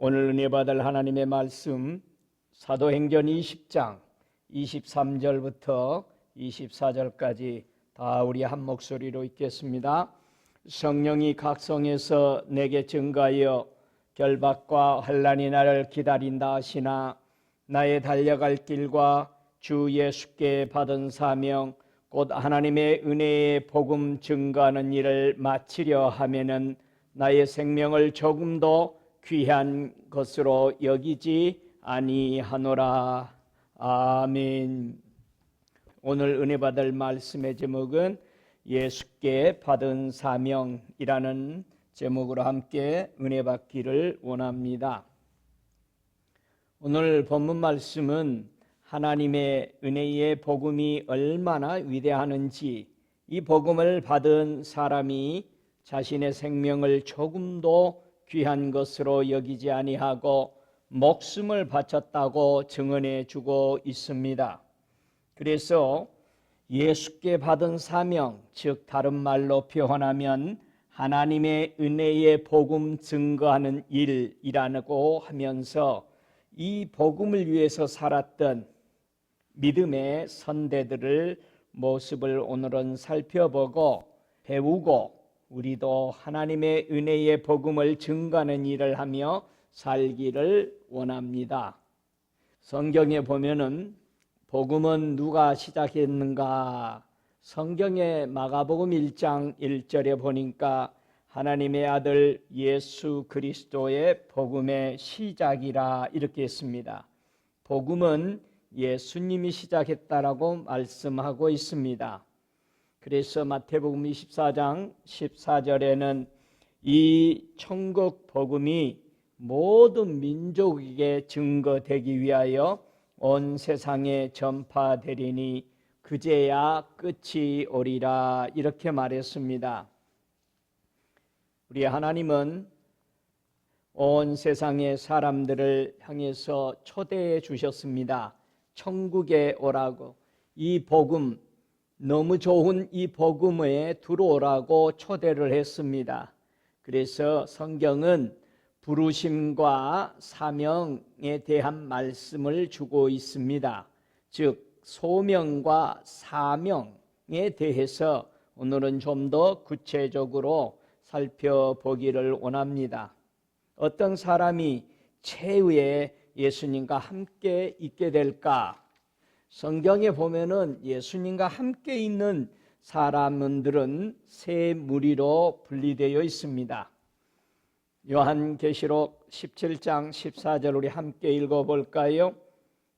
오늘 은혜 받을 하나님의 말씀 사도행전 20장 23절부터 24절까지 다 우리 한 목소리로 읽겠습니다. 성령이 각성에서 내게 증가하여 결박과 환난이 나를 기다린다 하시나 나의 달려갈 길과 주 예수께 받은 사명 곧 하나님의 은혜의 복음 증거하는 일을 마치려 하면은 나의 생명을 조금도 귀한 것으로 여기지 아니하노라. 아멘. 오늘 은혜 받을 말씀의 제목은 예수께 받은 사명이라는 제목으로 함께 은혜 받기를 원합니다. 오늘 본문 말씀은 하나님의 은혜의 복음이 얼마나 위대하는지, 이 복음을 받은 사람이 자신의 생명을 조금도 귀한 것으로 여기지 아니하고 목숨을 바쳤다고 증언해 주고 있습니다. 그래서 예수께 받은 사명, 즉 다른 말로 표현하면 하나님의 은혜의 복음 증거하는 일이라고 하면서 이 복음을 위해서 살았던 믿음의 선대들을 모습을 오늘은 살펴보고 배우고 우리도 하나님의 은혜의 복음을 증거하는 일을 하며 살기를 원합니다. 성경에 보면은 복음은 누가 시작했는가? 성경의 마가복음 1장 1절에 보니까 하나님의 아들 예수 그리스도의 복음의 시작이라 이렇게 했습니다. 복음은 예수님이 시작했다라고 말씀하고 있습니다. 그래서 마태복음 24장 14절에는 이 천국 복음이 모든 민족에게 증거되기 위하여 온 세상에 전파되리니 그제야 끝이 오리라 이렇게 말했습니다. 우리 하나님은 온 세상의 사람들을 향해서 초대해 주셨습니다. 천국에 오라고, 이 복음, 너무 좋은 이 복음에 들어오라고 초대를 했습니다. 그래서 성경은 부르심과 사명에 대한 말씀을 주고 있습니다. 즉 소명과 사명에 대해서 오늘은 좀 더 구체적으로 살펴보기를 원합니다. 어떤 사람이 최후에 예수님과 함께 있게 될까? 성경에 보면은 예수님과 함께 있는 사람들은 세 무리로 분리되어 있습니다. 요한계시록 17장 14절 우리 함께 읽어볼까요?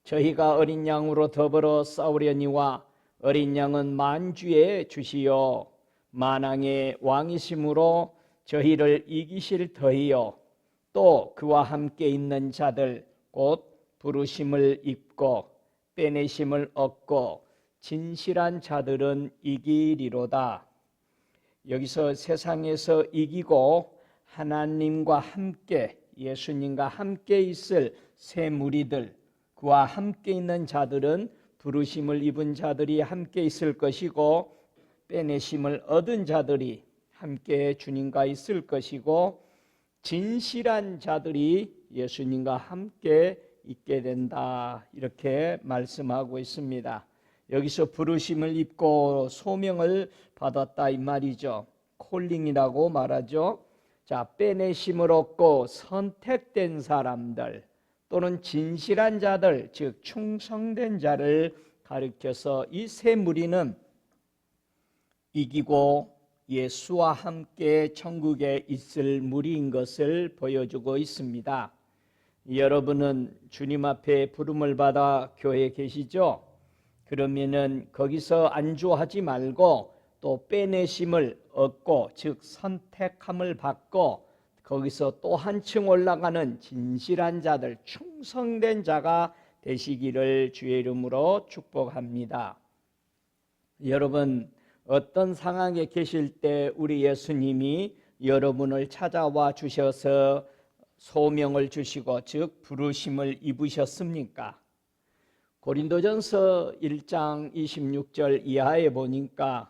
저희가 어린 양으로 더불어 싸우려니와 어린 양은 만주의 주시요 만왕의 왕이심으로 저희를 이기실 터이요 또 그와 함께 있는 자들 곧 부르심을 입고 빼내심을 얻고 진실한 자들은 이기리로다. 여기서 세상에서 이기고 하나님과 함께 예수님과 함께 있을 세 무리들, 그와 함께 있는 자들은 부르심을 입은 자들이 함께 있을 것이고 빼내심을 얻은 자들이 함께 주님과 있을 것이고 진실한 자들이 예수님과 함께 있게 된다 이렇게 말씀하고 있습니다. 여기서 부르심을 입고 소명을 받았다 이 말이죠. 콜링이라고 말하죠. 자, 빼내심을 얻고 선택된 사람들 또는 진실한 자들, 즉 충성된 자를 가리켜서 이 세 무리는 이기고 예수와 함께 천국에 있을 무리인 것을 보여주고 있습니다. 여러분은 주님 앞에 부름을 받아 교회에 계시죠? 그러면은 거기서 안주하지 말고 또 빼내심을 얻고 즉 선택함을 받고 거기서 또 한층 올라가는 진실한 자들, 충성된 자가 되시기를 주의 이름으로 축복합니다. 여러분, 어떤 상황에 계실 때 우리 예수님이 여러분을 찾아와 주셔서 소명을 주시고 즉 부르심을 입으셨습니까? 고린도전서 1장 26절 이하에 보니까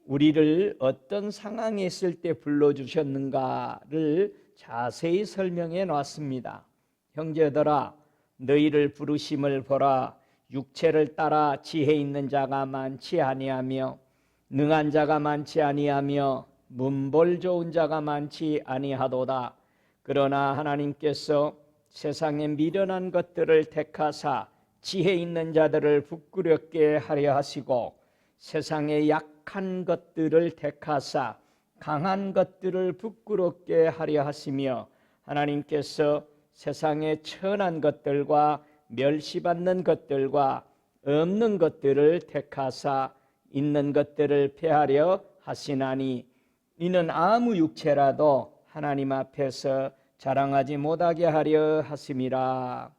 우리를 어떤 상황에 있을 때 불러주셨는가를 자세히 설명해 놨습니다. 형제들아, 너희를 부르심을 보라. 육체를 따라 지혜 있는 자가 많지 아니하며 능한 자가 많지 아니하며 문벌 좋은 자가 많지 아니하도다. 그러나 하나님께서 세상에 미련한 것들을 택하사 지혜 있는 자들을 부끄럽게 하려 하시고 세상의 약한 것들을 택하사 강한 것들을 부끄럽게 하려 하시며 하나님께서 세상의 천한 것들과 멸시받는 것들과 없는 것들을 택하사 있는 것들을 폐하려 하시나니 이는 아무 육체라도 하나님 앞에서 자랑하지 못하게 하려 하심이라.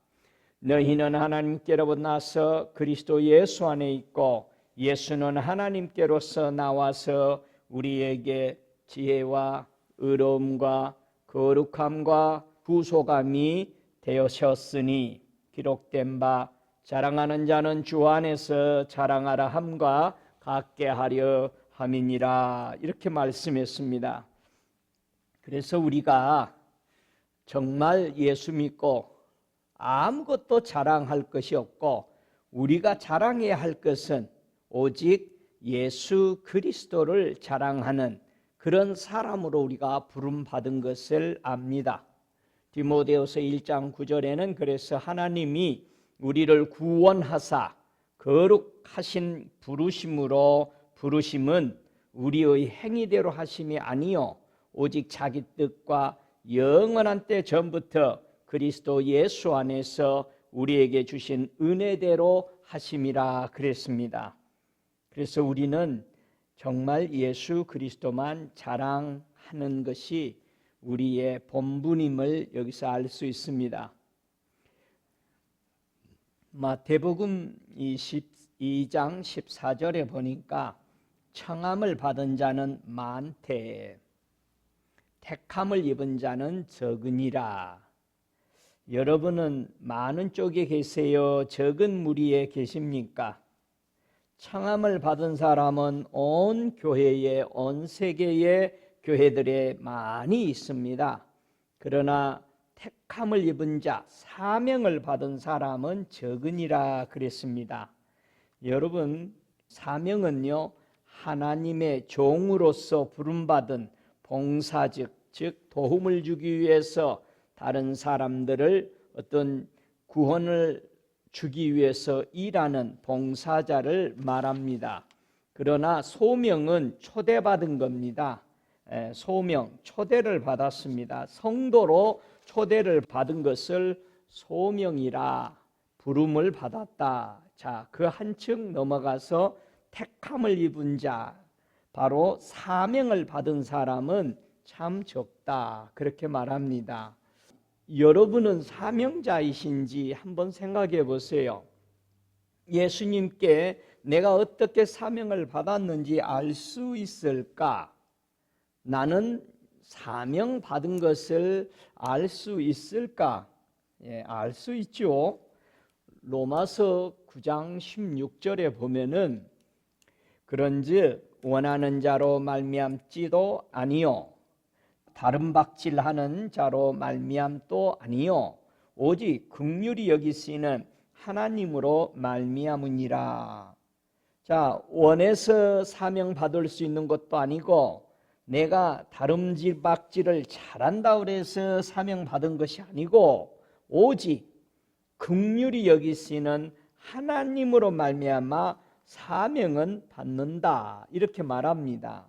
너희는 하나님께로부터 나서 그리스도 예수 안에 있고 예수는 하나님께로서 나와서 우리에게 지혜와 의로움과 거룩함과 구속함이 되으셨으니 기록된 바 자랑하는 자는 주 안에서 자랑하라 함과 같게 하려 함이니라. 이렇게 말씀했습니다. 그래서 우리가 정말 예수 믿고 아무것도 자랑할 것이 없고 우리가 자랑해야 할 것은 오직 예수 그리스도를 자랑하는 그런 사람으로 우리가 부름받은 것을 압니다. 디모데후서 1장 9절에는 그래서 하나님이 우리를 구원하사 거룩하신 부르심으로 부르심은 우리의 행위대로 하심이 아니요 오직 자기 뜻과 영원한 때 전부터 그리스도 예수 안에서 우리에게 주신 은혜대로 하심이라 그랬습니다. 그래서 우리는 정말 예수 그리스도만 자랑하는 것이 우리의 본분임을 여기서 알 수 있습니다. 마태복음 22장 14절에 보니까 청함을 받은 자는 많되 택함을 입은 자는 적으니라. 여러분은 많은 쪽에 계세요? 적은 무리에 계십니까? 청함을 받은 사람은 온 교회에, 온 세계의 교회들에 많이 있습니다. 그러나 택함을 입은 자, 사명을 받은 사람은 적으니라 그랬습니다. 여러분, 사명은요 하나님의 종으로서 부름받은 봉사직, 즉 도움을 주기 위해서 다른 사람들을 어떤 구원을 주기 위해서 일하는 봉사자를 말합니다. 그러나 소명은 초대받은 겁니다. 소명, 초대를 받았습니다. 성도로 초대를 받은 것을 소명이라 부름을 받았다. 자, 그 한층 넘어가서 택함을 입은 자, 바로 사명을 받은 사람은 참 적다. 그렇게 말합니다. 여러분은 사명자이신지 한번 생각해 보세요. 예수님께 내가 어떻게 사명을 받았는지 알 수 있을까? 나는 사명 받은 것을 알 수 있을까? 알 수 있죠. 로마서 9장 16절에 보면은 그런즉 원하는 자로 말미암지도 아니요 다른 박질하는 자로 말미암도 아니요 오직 긍휼히 여기시는 하나님으로 말미암으니라. 자, 원해서 사명 받을 수 있는 것도 아니고 내가 다름질 박질을 잘한다 그래서 사명 받은 것이 아니고 오직 긍휼히 여기시는 하나님으로 말미암아 사명은 받는다. 이렇게 말합니다.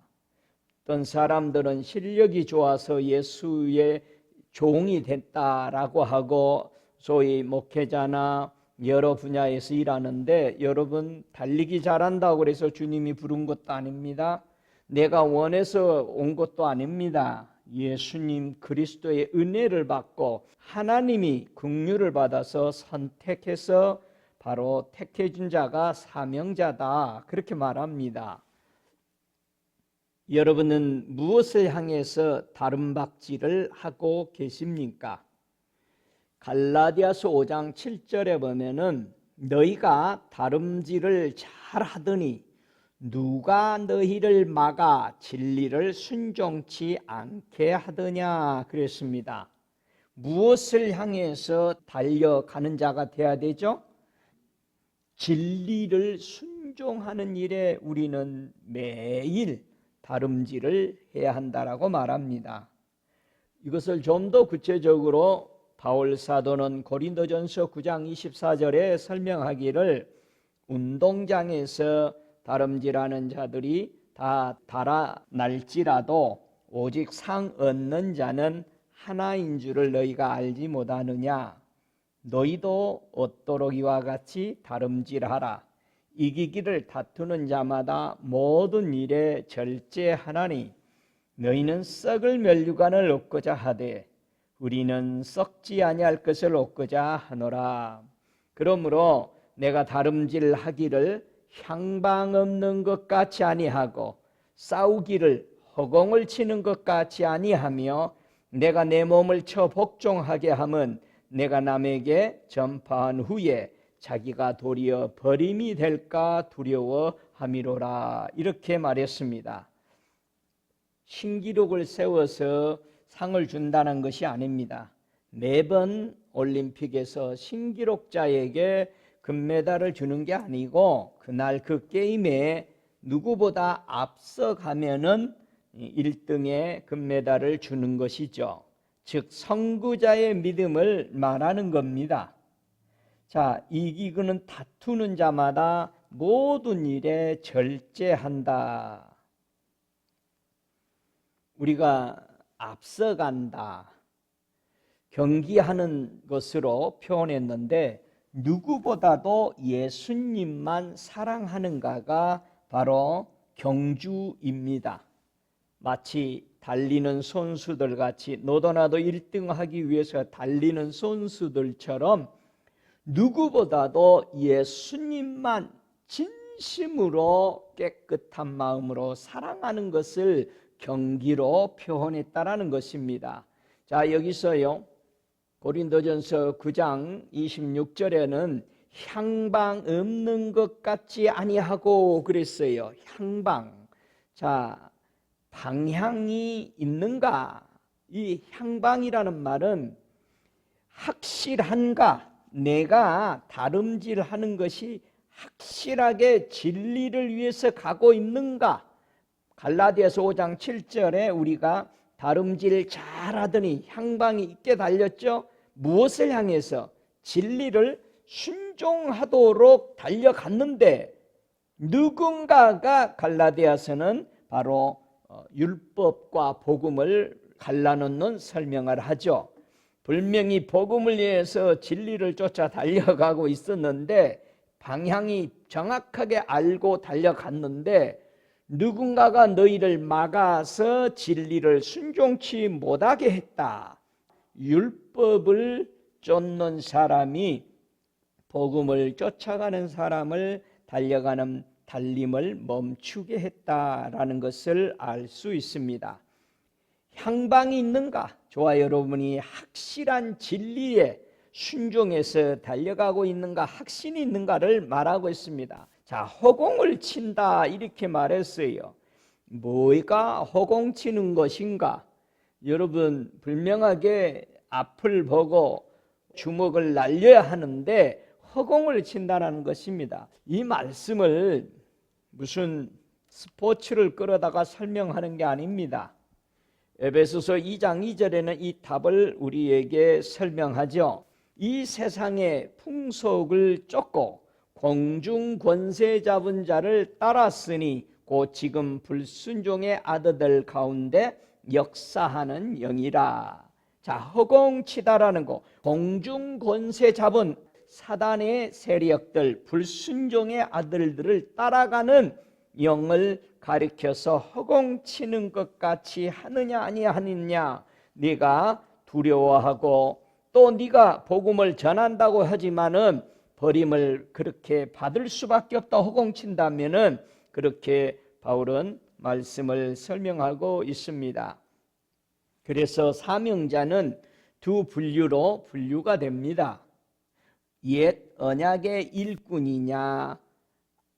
어떤 사람들은 실력이 좋아서 예수의 종이 됐다라고 하고 소위 목회자나 여러 분야에서 일하는데 여러분 달리기 잘한다고 그래서 주님이 부른 것도 아닙니다. 내가 원해서 온 것도 아닙니다. 예수님 그리스도의 은혜를 받고 하나님이 긍휼을 받아서 선택해서 바로 택해준 자가 사명자다. 그렇게 말합니다. 여러분은 무엇을 향해서 다름박질을 하고 계십니까? 갈라디아서 5장 7절에 보면은 너희가 다름질을 잘하더니 누가 너희를 막아 진리를 순종치 않게 하더냐 그랬습니다. 무엇을 향해서 달려가는 자가 되어야 되죠? 진리를 순종하는 일에 우리는 매일 다름질을 해야 한다라고 말합니다. 이것을 좀 더 구체적으로 바울 사도는 고린도전서 9장 24절에 설명하기를 운동장에서 다름질하는 자들이 다 달아날지라도 오직 상 얻는 자는 하나인 줄을 너희가 알지 못하느냐. 너희도 얻도록 이와 같이 다름질하라. 이기기를 다투는 자마다 모든 일에 절제하나니 너희는 썩을 멸류관을 얻고자 하되 우리는 썩지 아니할 것을 얻고자 하노라. 그러므로 내가 다름질하기를 향방 없는 것 같이 아니하고 싸우기를 허공을 치는 것 같이 아니하며 내가 내 몸을 쳐 복종하게 함은 내가 남에게 전파한 후에 자기가 도리어 버림이 될까 두려워함이로라. 이렇게 말했습니다. 신기록을 세워서 상을 준다는 것이 아닙니다. 매번 올림픽에서 신기록자에게 금메달을 주는 게 아니고 그날 그 게임에 누구보다 앞서가면은 1등의 금메달을 주는 것이죠. 즉 선구자의 믿음을 말하는 겁니다. 자, 이기고는 다투는 자마다 모든 일에 절제한다. 우리가 앞서간다, 경기하는 것으로 표현했는데 누구보다도 예수님만 사랑하는가가 바로 경주입니다. 마치 달리는 선수들 같이 너도나도 1등 하기 위해서 달리는 선수들처럼 누구보다도 예수님만 진심으로 깨끗한 마음으로 사랑하는 것을 경기로 표현했다라는 것입니다. 자, 여기서요 고린도전서 9장 26절에는 향방 없는 것 같지 아니하고 그랬어요. 향방. 자, 방향이 있는가? 이 향방이라는 말은 확실한가? 내가 다름질하는 것이 확실하게 진리를 위해서 가고 있는가? 갈라디아서 5장 7절에 우리가 다름질 잘하더니 향방이 있게 달렸죠. 무엇을 향해서? 진리를 순종하도록 달려갔는데 누군가가 갈라디아서는 바로 율법과 복음을 갈라놓는 설명을 하죠. 분명히 복음을 위해서 진리를 쫓아 달려가고 있었는데 방향이 정확하게 알고 달려갔는데 누군가가 너희를 막아서 진리를 순종치 못하게 했다. 율법을 쫓는 사람이 복음을 쫓아가는 사람을 달려가는 달림을 멈추게 했다라는 것을 알 수 있습니다. 향방이 있는가? 저와 여러분이 확실한 진리에 순종해서 달려가고 있는가, 확신이 있는가를 말하고 있습니다. 자, 허공을 친다 이렇게 말했어요. 뭐가 허공 치는 것인가? 여러분 분명하게 앞을 보고 주먹을 날려야 하는데 허공을 친다는 것입니다. 이 말씀을 무슨 스포츠를 끌어다가 설명하는 게 아닙니다. 에베소서 2장 2절에는 이 답을 우리에게 설명하죠. 이 세상의 풍속을 쫓고 공중 권세 잡은 자를 따랐으니 곧 지금 불순종의 아들들 가운데 역사하는 영이라. 자, 허공치다라는 거, 공중 권세 잡은 사단의 세력들, 불순종의 아들들을 따라가는 영을 가리켜서 허공치는 것 같이 하느냐 아니하느냐. 네가 두려워하고 또 네가 복음을 전한다고 하지만은 버림을 그렇게 받을 수밖에 없다 허공친다면은 그렇게 바울은 말씀을 설명하고 있습니다. 그래서 사명자는 두 분류로 분류가 됩니다. 옛 언약의 일꾼이냐,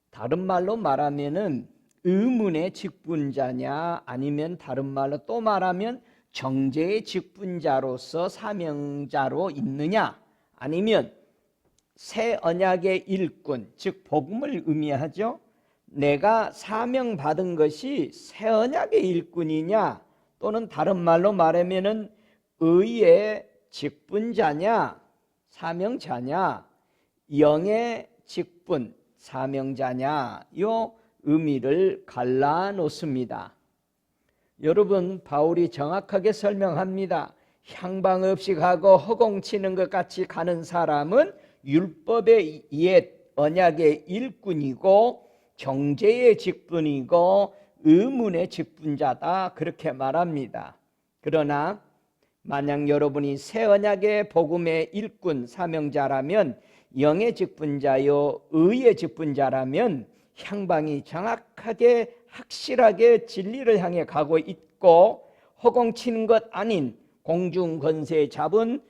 다른 말로 말하면은 의문의 직분자냐, 아니면 다른 말로 또 말하면 정죄의 직분자로서 사명자로 있느냐, 아니면 새 언약의 일꾼, 즉 복음을 의미하죠. 내가 사명받은 것이 새 언약의 일꾼이냐, 또는 다른 말로 말하면은 의의 직분자냐, 사명자냐, 영의 직분, 사명자냐, 요 의미를 갈라놓습니다. 여러분, 바울이 정확하게 설명합니다. 향방 없이 가고 허공치는 것 같이 가는 사람은 율법의 옛 언약의 일꾼이고 정죄의 직분이고 의문의 직분자다, 그렇게 말합니다. 그러나 만약 여러분이 새 언약의 복음의 일꾼 사명자라면, 영의 직분자요 의의 직분자라면 향방이 정확하게 확실하게 진리를 향해 가고 있고, 허공치는 것 아닌 공중 권세 잡은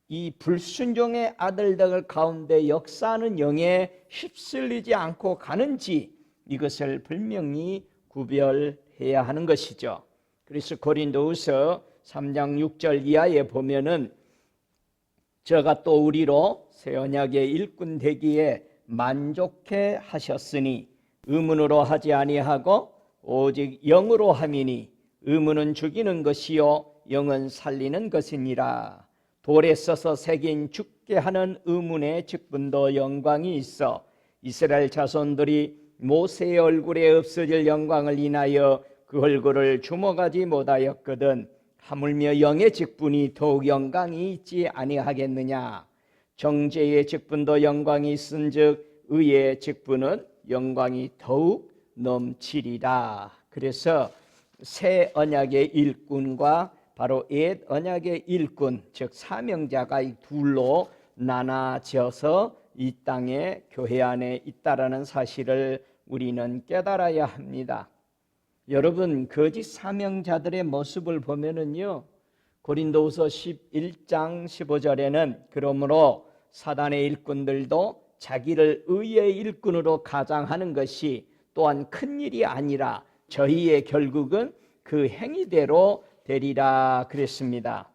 이 불순종의 아들들 가운데 역사하는 영에 휩쓸리지 않고 가는지, 이것을 분명히 구별해야 하는 것이죠. 그래서 고린도후서 3장 6절 이하에 보면은 저가 또 우리로 새 언약의 일꾼 되기에 만족해 하셨으니 의문으로 하지 아니하고 오직 영으로 함이니 의문은 죽이는 것이요 영은 살리는 것이니라. 돌에 써서 새긴 죽게 하는 의문의 직분도 영광이 있어 이스라엘 자손들이 모세의 얼굴에 없어질 영광을 인하여 그 얼굴을 주목하지 못하였거든 하물며 영의 직분이 더욱 영광이 있지 아니하겠느냐. 정죄의 직분도 영광이 있은즉 의의 직분은 영광이 더욱 넘치리라. 그래서 새 언약의 일꾼과 바로 옛 언약의 일꾼, 즉 사명자가 이 둘로 나눠져서 이 땅에 교회 안에 있다라는 사실을 우리는 깨달아야 합니다. 여러분, 거짓 사명자들의 모습을 보면은요, 고린도후서 11장 15절에는 그러므로 사단의 일꾼들도 자기를 의의 일꾼으로 가장하는 것이 또한 큰 일이 아니라 저희의 결국은 그 행위대로 되리라 그랬습니다.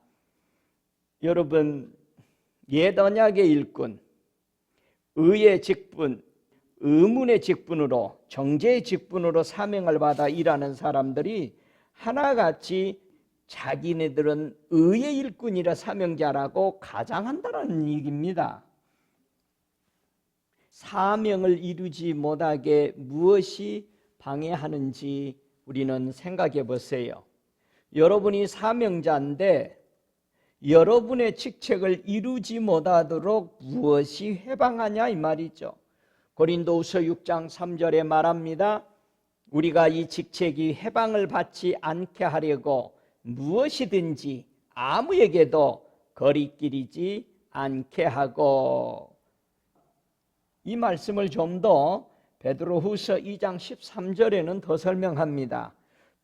여러분, 옛 언약의 일꾼, 의의 직분, 의문의 직분으로, 정죄의 직분으로 사명을 받아 일하는 사람들이 하나같이 자기네들은 의의 일꾼이라 사명자라고 가장한다는 얘기입니다. 사명을 이루지 못하게 무엇이 방해하는지 우리는 생각해 보세요. 여러분이 사명자인데 여러분의 직책을 이루지 못하도록 무엇이 해방하냐 이 말이죠. 고린도후서 6장 3절에 말합니다. 우리가 이 직책이 해방을 받지 않게 하려고 무엇이든지 아무에게도 거리끼리지 않게 하고, 이 말씀을 좀 더 베드로후서 2장 13절에는 더 설명합니다.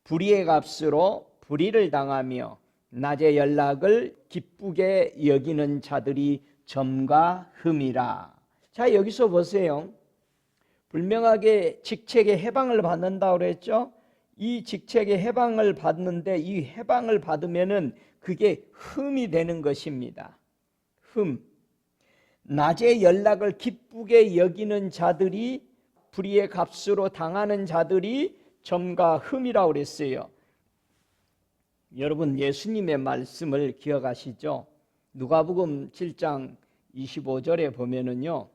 불의의 값으로 불의를 당하며 낮의 연락을 기쁘게 여기는 자들이 점과 흠이라. 자, 여기서 보세요. 분명하게 직책의 해방을 받는다고 그랬죠. 이 직책의 해방을 받는데 이 해방을 받으면은 그게 흠이 되는 것입니다. 흠. 낮의 연락을 기쁘게 여기는 자들이, 불의의 값으로 당하는 자들이 점과 흠이라고 그랬어요. 여러분, 예수님의 말씀을 기억하시죠? 누가복음 7장 25절에 보면은요,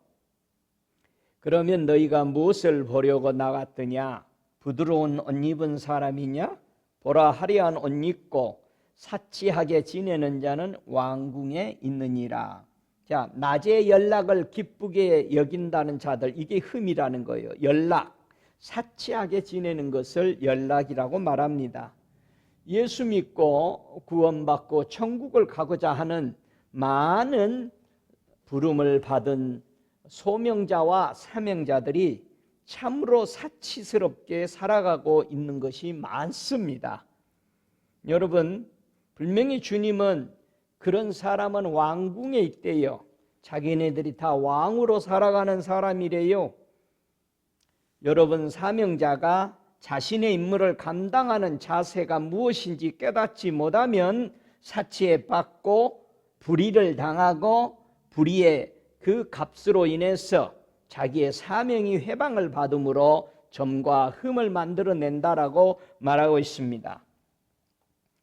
그러면 너희가 무엇을 보려고 나갔더냐? 부드러운 옷 입은 사람이냐? 보라, 화려한 옷 입고 사치하게 지내는 자는 왕궁에 있느니라. 자, 낮의 연락을 기쁘게 여긴다는 자들, 이게 흠이라는 거예요. 연락, 사치하게 지내는 것을 연락이라고 말합니다. 예수 믿고 구원받고 천국을 가고자 하는 많은 부름을 받은 소명자와 사명자들이 참으로 사치스럽게 살아가고 있는 것이 많습니다. 여러분, 분명히 주님은 그런 사람은 왕궁에 있대요. 자기네들이 다 왕으로 살아가는 사람이래요. 여러분, 사명자가 자신의 임무를 감당하는 자세가 무엇인지 깨닫지 못하면 사치에 빠지고 불의를 당하고 불의의 그 값으로 인해서 자기의 사명이 회방을 받음으로 점과 흠을 만들어낸다라고 말하고 있습니다.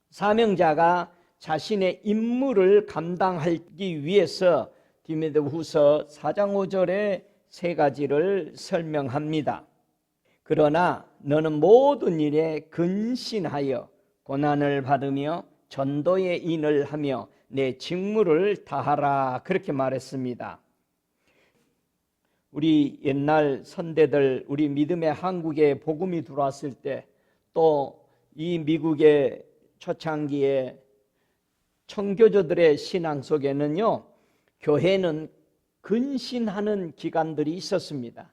사명자가 자신의 임무를 감당하기 위해서 디모데후서 4장 5절에 세 가지를 설명합니다. 그러나 너는 모든 일에 근신하여 고난을 받으며 전도의 인을 하며 내 직무를 다하라, 그렇게 말했습니다. 우리 옛날 선대들, 우리 믿음의 한국에 복음이 들어왔을 때, 또 이 미국의 초창기에 청교조들의 신앙 속에는요, 교회는 근신하는 기관들이 있었습니다.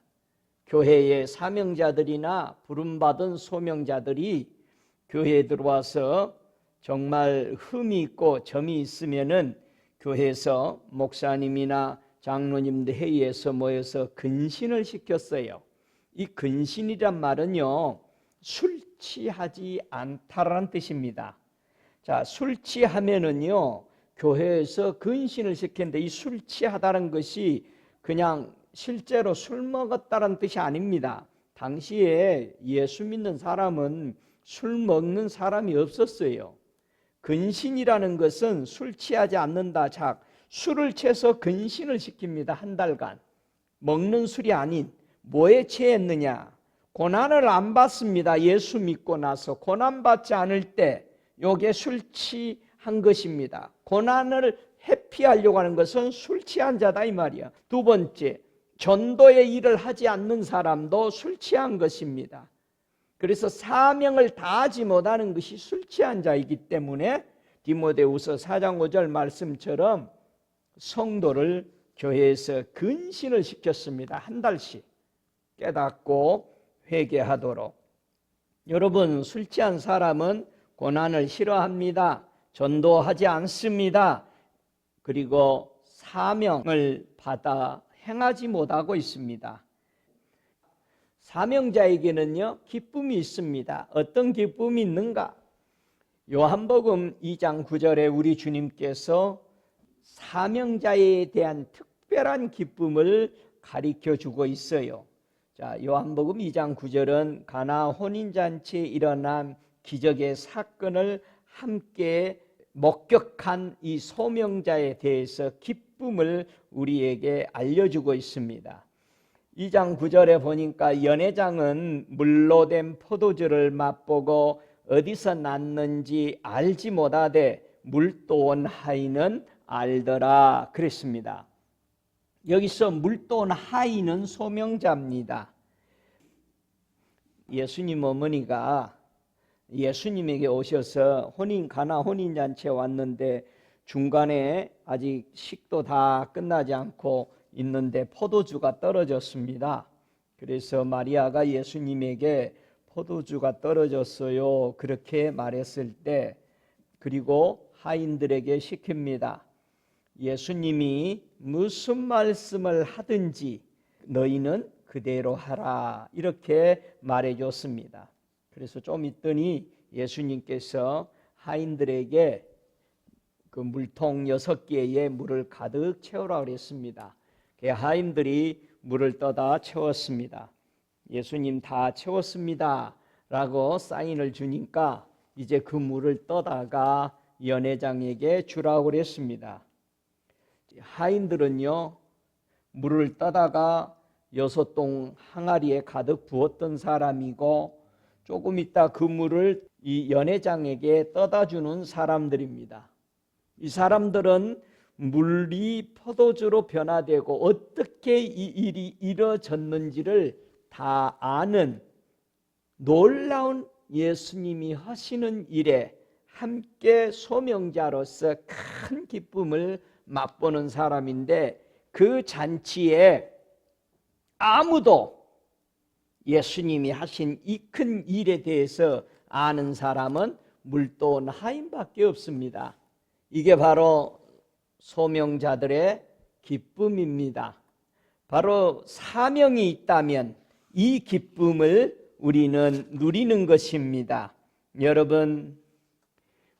교회의 사명자들이나 부름받은 소명자들이 교회에 들어와서 정말 흠이 있고 점이 있으면은 교회에서 목사님이나 장로님들 회의에서 모여서 근신을 시켰어요. 이 근신이란 말은요, 술 취하지 않다라는 뜻입니다. 자, 술 취하면은요, 교회에서 근신을 시켰는데 이 술 취하다는 것이 그냥 실제로 술 먹었다는 뜻이 아닙니다. 당시에 예수 믿는 사람은 술 먹는 사람이 없었어요. 근신이라는 것은 술 취하지 않는다. 자, 술을 취해서 근신을 시킵니다. 한 달간. 먹는 술이 아닌 뭐에 취했느냐? 고난을 안 받습니다. 예수 믿고 나서 고난받지 않을 때 요게 술 취한 것입니다. 고난을 회피하려고 하는 것은 술 취한 자다 이 말이야. 두 번째, 전도의 일을 하지 않는 사람도 술 취한 것입니다. 그래서 사명을 다하지 못하는 것이 술 취한 자이기 때문에 디모데후서 4장 5절 말씀처럼 성도를 교회에서 근신을 시켰습니다. 한 달씩 깨닫고 회개하도록. 여러분, 술 취한 사람은 고난을 싫어합니다. 전도하지 않습니다. 그리고 사명을 받아 행하지 못하고 있습니다. 사명자에게는요, 기쁨이 있습니다. 어떤 기쁨이 있는가? 요한복음 2장 9절에 우리 주님께서 사명자에 대한 특별한 기쁨을 가르쳐 주고 있어요. 자, 요한복음 2장 9절은 가나 혼인잔치에 일어난 기적의 사건을 함께 목격한 이 소명자에 대해서 기쁨을 우리에게 알려주고 있습니다. 2장 9절에 보니까 연회장은 물로 된 포도주를 맛보고 어디서 났는지 알지 못하되 물도온 하인은 알더라 그랬습니다. 여기서 물도온 하인은 소명자입니다. 예수님 어머니가 예수님에게 오셔서 가나 혼인잔치에 왔는데 중간에 아직 식도 다 끝나지 않고 있는데 포도주가 떨어졌습니다. 그래서 마리아가 예수님에게 포도주가 떨어졌어요 그렇게 말했을 때, 그리고 하인들에게 시킵니다. 예수님이 무슨 말씀을 하든지 너희는 그대로 하라, 이렇게 말해줬습니다. 그래서 좀 있더니 예수님께서 하인들에게 그 물통 6개에 물을 가득 채우라 그랬습니다. 하인들이 물을 떠다 채웠습니다. 예수님 다 채웠습니다 라고 사인을 주니까 이제 그 물을 떠다가 연회장에게 주라고 그랬습니다. 하인들은요, 물을 떠다가 6동 항아리에 가득 부었던 사람이고 조금 있다 그 물을 이 연회장에게 떠다 주는 사람들입니다. 이 사람들은 물이 포도주로 변화되고 어떻게 이 일이 이루어졌는지를 다 아는, 놀라운 예수님이 하시는 일에 함께 소명자로서 큰 기쁨을 맛보는 사람인데, 그 잔치에 아무도 예수님이 하신 이 큰 일에 대해서 아는 사람은 물도온 하인밖에 없습니다. 이게 바로 소명자들의 기쁨입니다. 바로 사명이 있다면 이 기쁨을 우리는 누리는 것입니다. 여러분,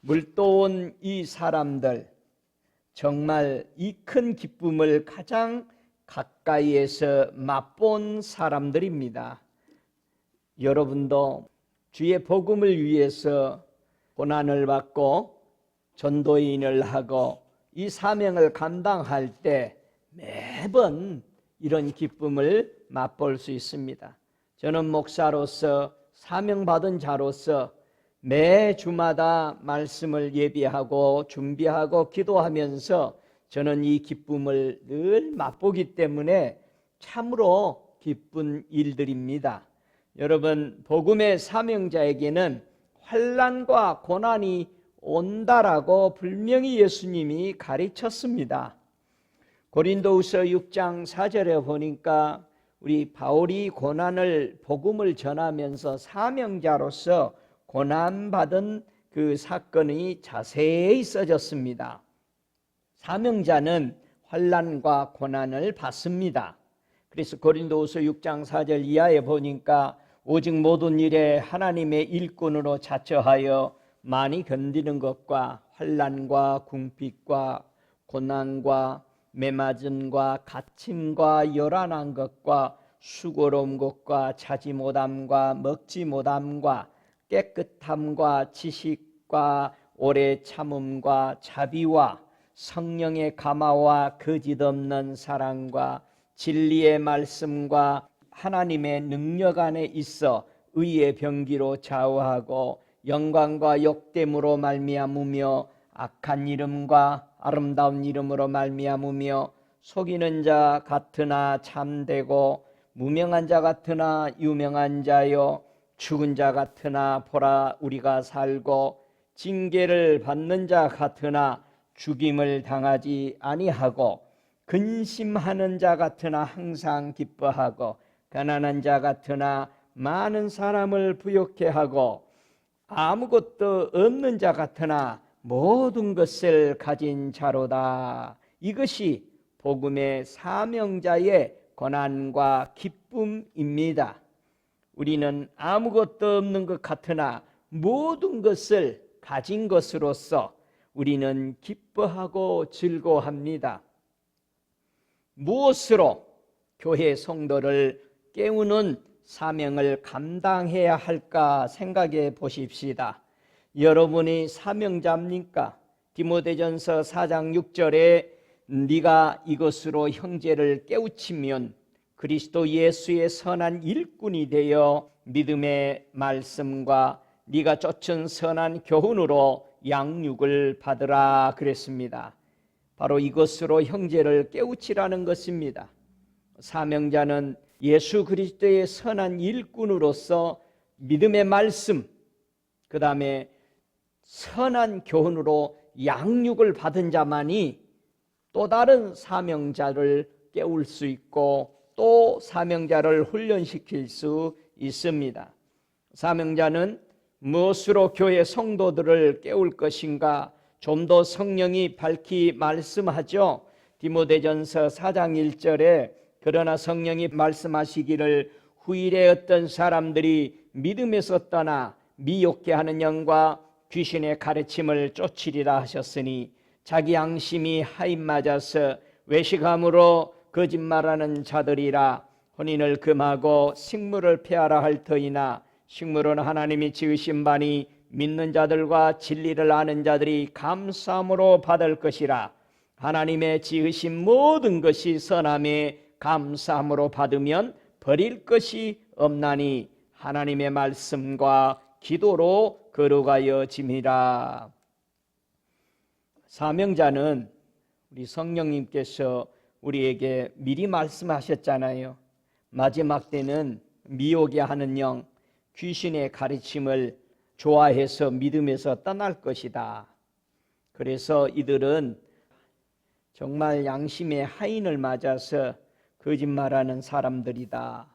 물도온 이 사람들, 정말 이 큰 기쁨을 가장 가까이에서 맛본 사람들입니다. 여러분도 주의 복음을 위해서 고난을 받고 전도인을 하고 이 사명을 감당할 때 매번 이런 기쁨을 맛볼 수 있습니다. 저는 목사로서 사명받은 자로서 매 주마다 말씀을 예비하고 준비하고 기도하면서 저는 이 기쁨을 늘 맛보기 때문에 참으로 기쁜 일들입니다. 여러분, 복음의 사명자에게는 환난과 고난이 온다라고 분명히 예수님이 가르쳤습니다. 고린도후서 6장 4절에 보니까 우리 바울이 고난을 복음을 전하면서 사명자로서 고난받은 그 사건이 자세히 써졌습니다. 사명자는 환난과 고난을 받습니다. 그래서 고린도후서 6장 4절 이하에 보니까 오직 모든 일에 하나님의 일꾼으로 자처하여 많이 견디는 것과 환난과 궁핍과 고난과 매맞음과 갇힘과 요란한 것과 수고로운 것과 자지 못함과 먹지 못함과 깨끗함과 지식과 오래 참음과 자비와 성령의 감화와 거짓 없는 사랑과 진리의 말씀과 하나님의 능력 안에 있어 의의 병기로 좌우하고 영광과 욕됨으로 말미암으며 악한 이름과 아름다운 이름으로 말미암으며 속이는 자 같으나 참되고 무명한 자 같으나 유명한 자요 죽은 자 같으나 보라 우리가 살고 징계를 받는 자 같으나 죽임을 당하지 아니하고 근심하는 자 같으나 항상 기뻐하고 가난한 자 같으나 많은 사람을 부욕해 하고 아무것도 없는 자 같으나 모든 것을 가진 자로다. 이것이 복음의 사명자의 고난과 기쁨입니다. 우리는 아무것도 없는 것 같으나 모든 것을 가진 것으로서 우리는 기뻐하고 즐거워합니다. 무엇으로 교회 성도를 깨우는 사명을 감당해야 할까 생각해 보십시다. 여러분이 사명자입니까? 디모데전서 4장 6절에 네가 이것으로 형제를 깨우치면 그리스도 예수의 선한 일꾼이 되어 믿음의 말씀과 네가 쫓은 선한 교훈으로 양육을 받으라 그랬습니다. 바로 이것으로 형제를 깨우치라는 것입니다. 사명자는 예수 그리스도의 선한 일꾼으로서 믿음의 말씀, 그 다음에 선한 교훈으로 양육을 받은 자만이 또 다른 사명자를 깨울 수 있고 또 사명자를 훈련시킬 수 있습니다. 사명자는 무엇으로 교회 성도들을 깨울 것인가 좀 더 성령이 밝히 말씀하죠. 디모데전서 4장 1절에 그러나 성령이 말씀하시기를 후일에 어떤 사람들이 믿음에서 떠나 미혹게 하는 영과 귀신의 가르침을 쫓으리라 하셨으니 자기 양심이 하임 맞아서 외식함으로 거짓말하는 자들이라. 혼인을 금하고 식물을 폐하라 할 터이나 식물은 하나님이 지으신 바니 믿는 자들과 진리를 아는 자들이 감사함으로 받을 것이라. 하나님의 지으신 모든 것이 선함에 감사함으로 받으면 버릴 것이 없나니 하나님의 말씀과 기도로 거룩하여 짐이라. 사명자는 우리 성령님께서 우리에게 미리 말씀하셨잖아요. 마지막 때는 미혹에 하는 영, 귀신의 가르침을 좋아해서 믿음에서 떠날 것이다. 그래서 이들은 정말 양심의 하인을 맞아서 거짓말하는 사람들이다.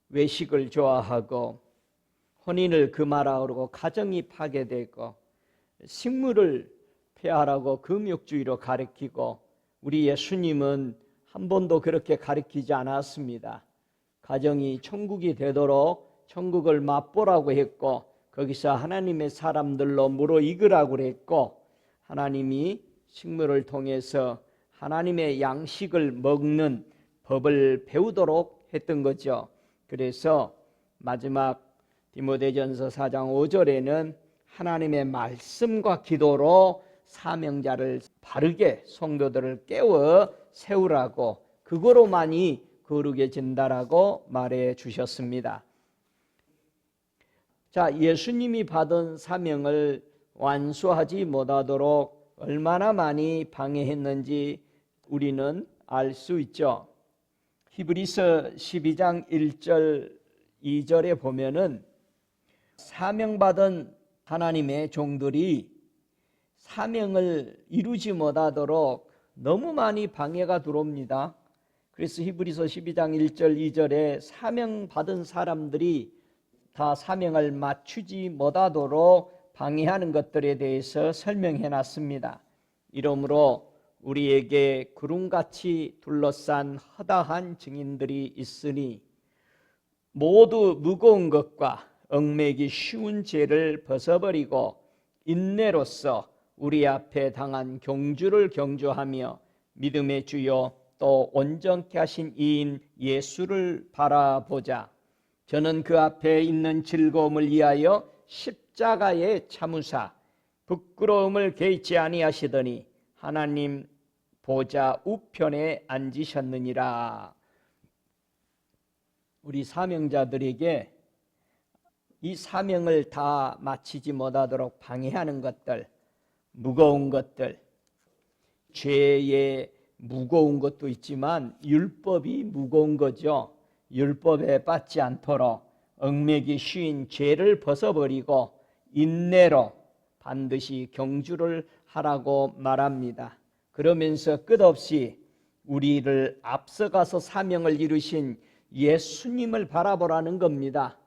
외식을 좋아하고 혼인을 금하라고 가정이 파괴되고 식물을 폐하라고 금욕주의로 가르치고 우리 예수님은 한 번도 그렇게 가르치지 않았습니다. 가정이 천국이 되도록 천국을 맛보라고 했고 거기서 하나님의 사람들로 무르익으라고 그랬고 하나님이 식물을 통해서 하나님의 양식을 먹는 법을 배우도록 했던 거죠. 그래서 마지막 디모데전서 4장 5절에는 하나님의 말씀과 기도로 사명자를 바르게 성도들을 깨워 세우라고 그거로만이 거룩해진다라고 말해 주셨습니다. 자, 예수님이 받은 사명을 완수하지 못하도록 얼마나 많이 방해했는지 우리는 알 수 있죠. 히브리서 12장 1절 2절에 보면은 사명받은 하나님의 종들이 사명을 이루지 못하도록 너무 많이 방해가 들어옵니다. 그래서 히브리서 12장 1절 2절에 사명받은 사람들이 다 사명을 맞추지 못하도록 방해하는 것들에 대해서 설명해 놨습니다. 이러므로 우리에게 구름같이 둘러싼 허다한 증인들이 있으니 모두 무거운 것과 얽매기 쉬운 죄를 벗어버리고 인내로써 우리 앞에 당한 경주를 경주하며 믿음의 주요 또 온전케 하신 이인 예수를 바라보자. 저는 그 앞에 있는 즐거움을 위하여 십자가에 참으사 부끄러움을 개의치 아니하시더니 하나님 보좌 우편에 앉으셨느니라. 우리 사명자들에게 이 사명을 다 마치지 못하도록 방해하는 것들, 무거운 것들, 죄의 무거운 것도 있지만 율법이 무거운 거죠. 율법에 빠지지 않도록 얽매기 쉬운 죄를 벗어버리고 인내로 반드시 경주를 하라고 말합니다. 그러면서 끝없이 우리를 앞서가서 사명을 이루신 예수님을 바라보라는 겁니다.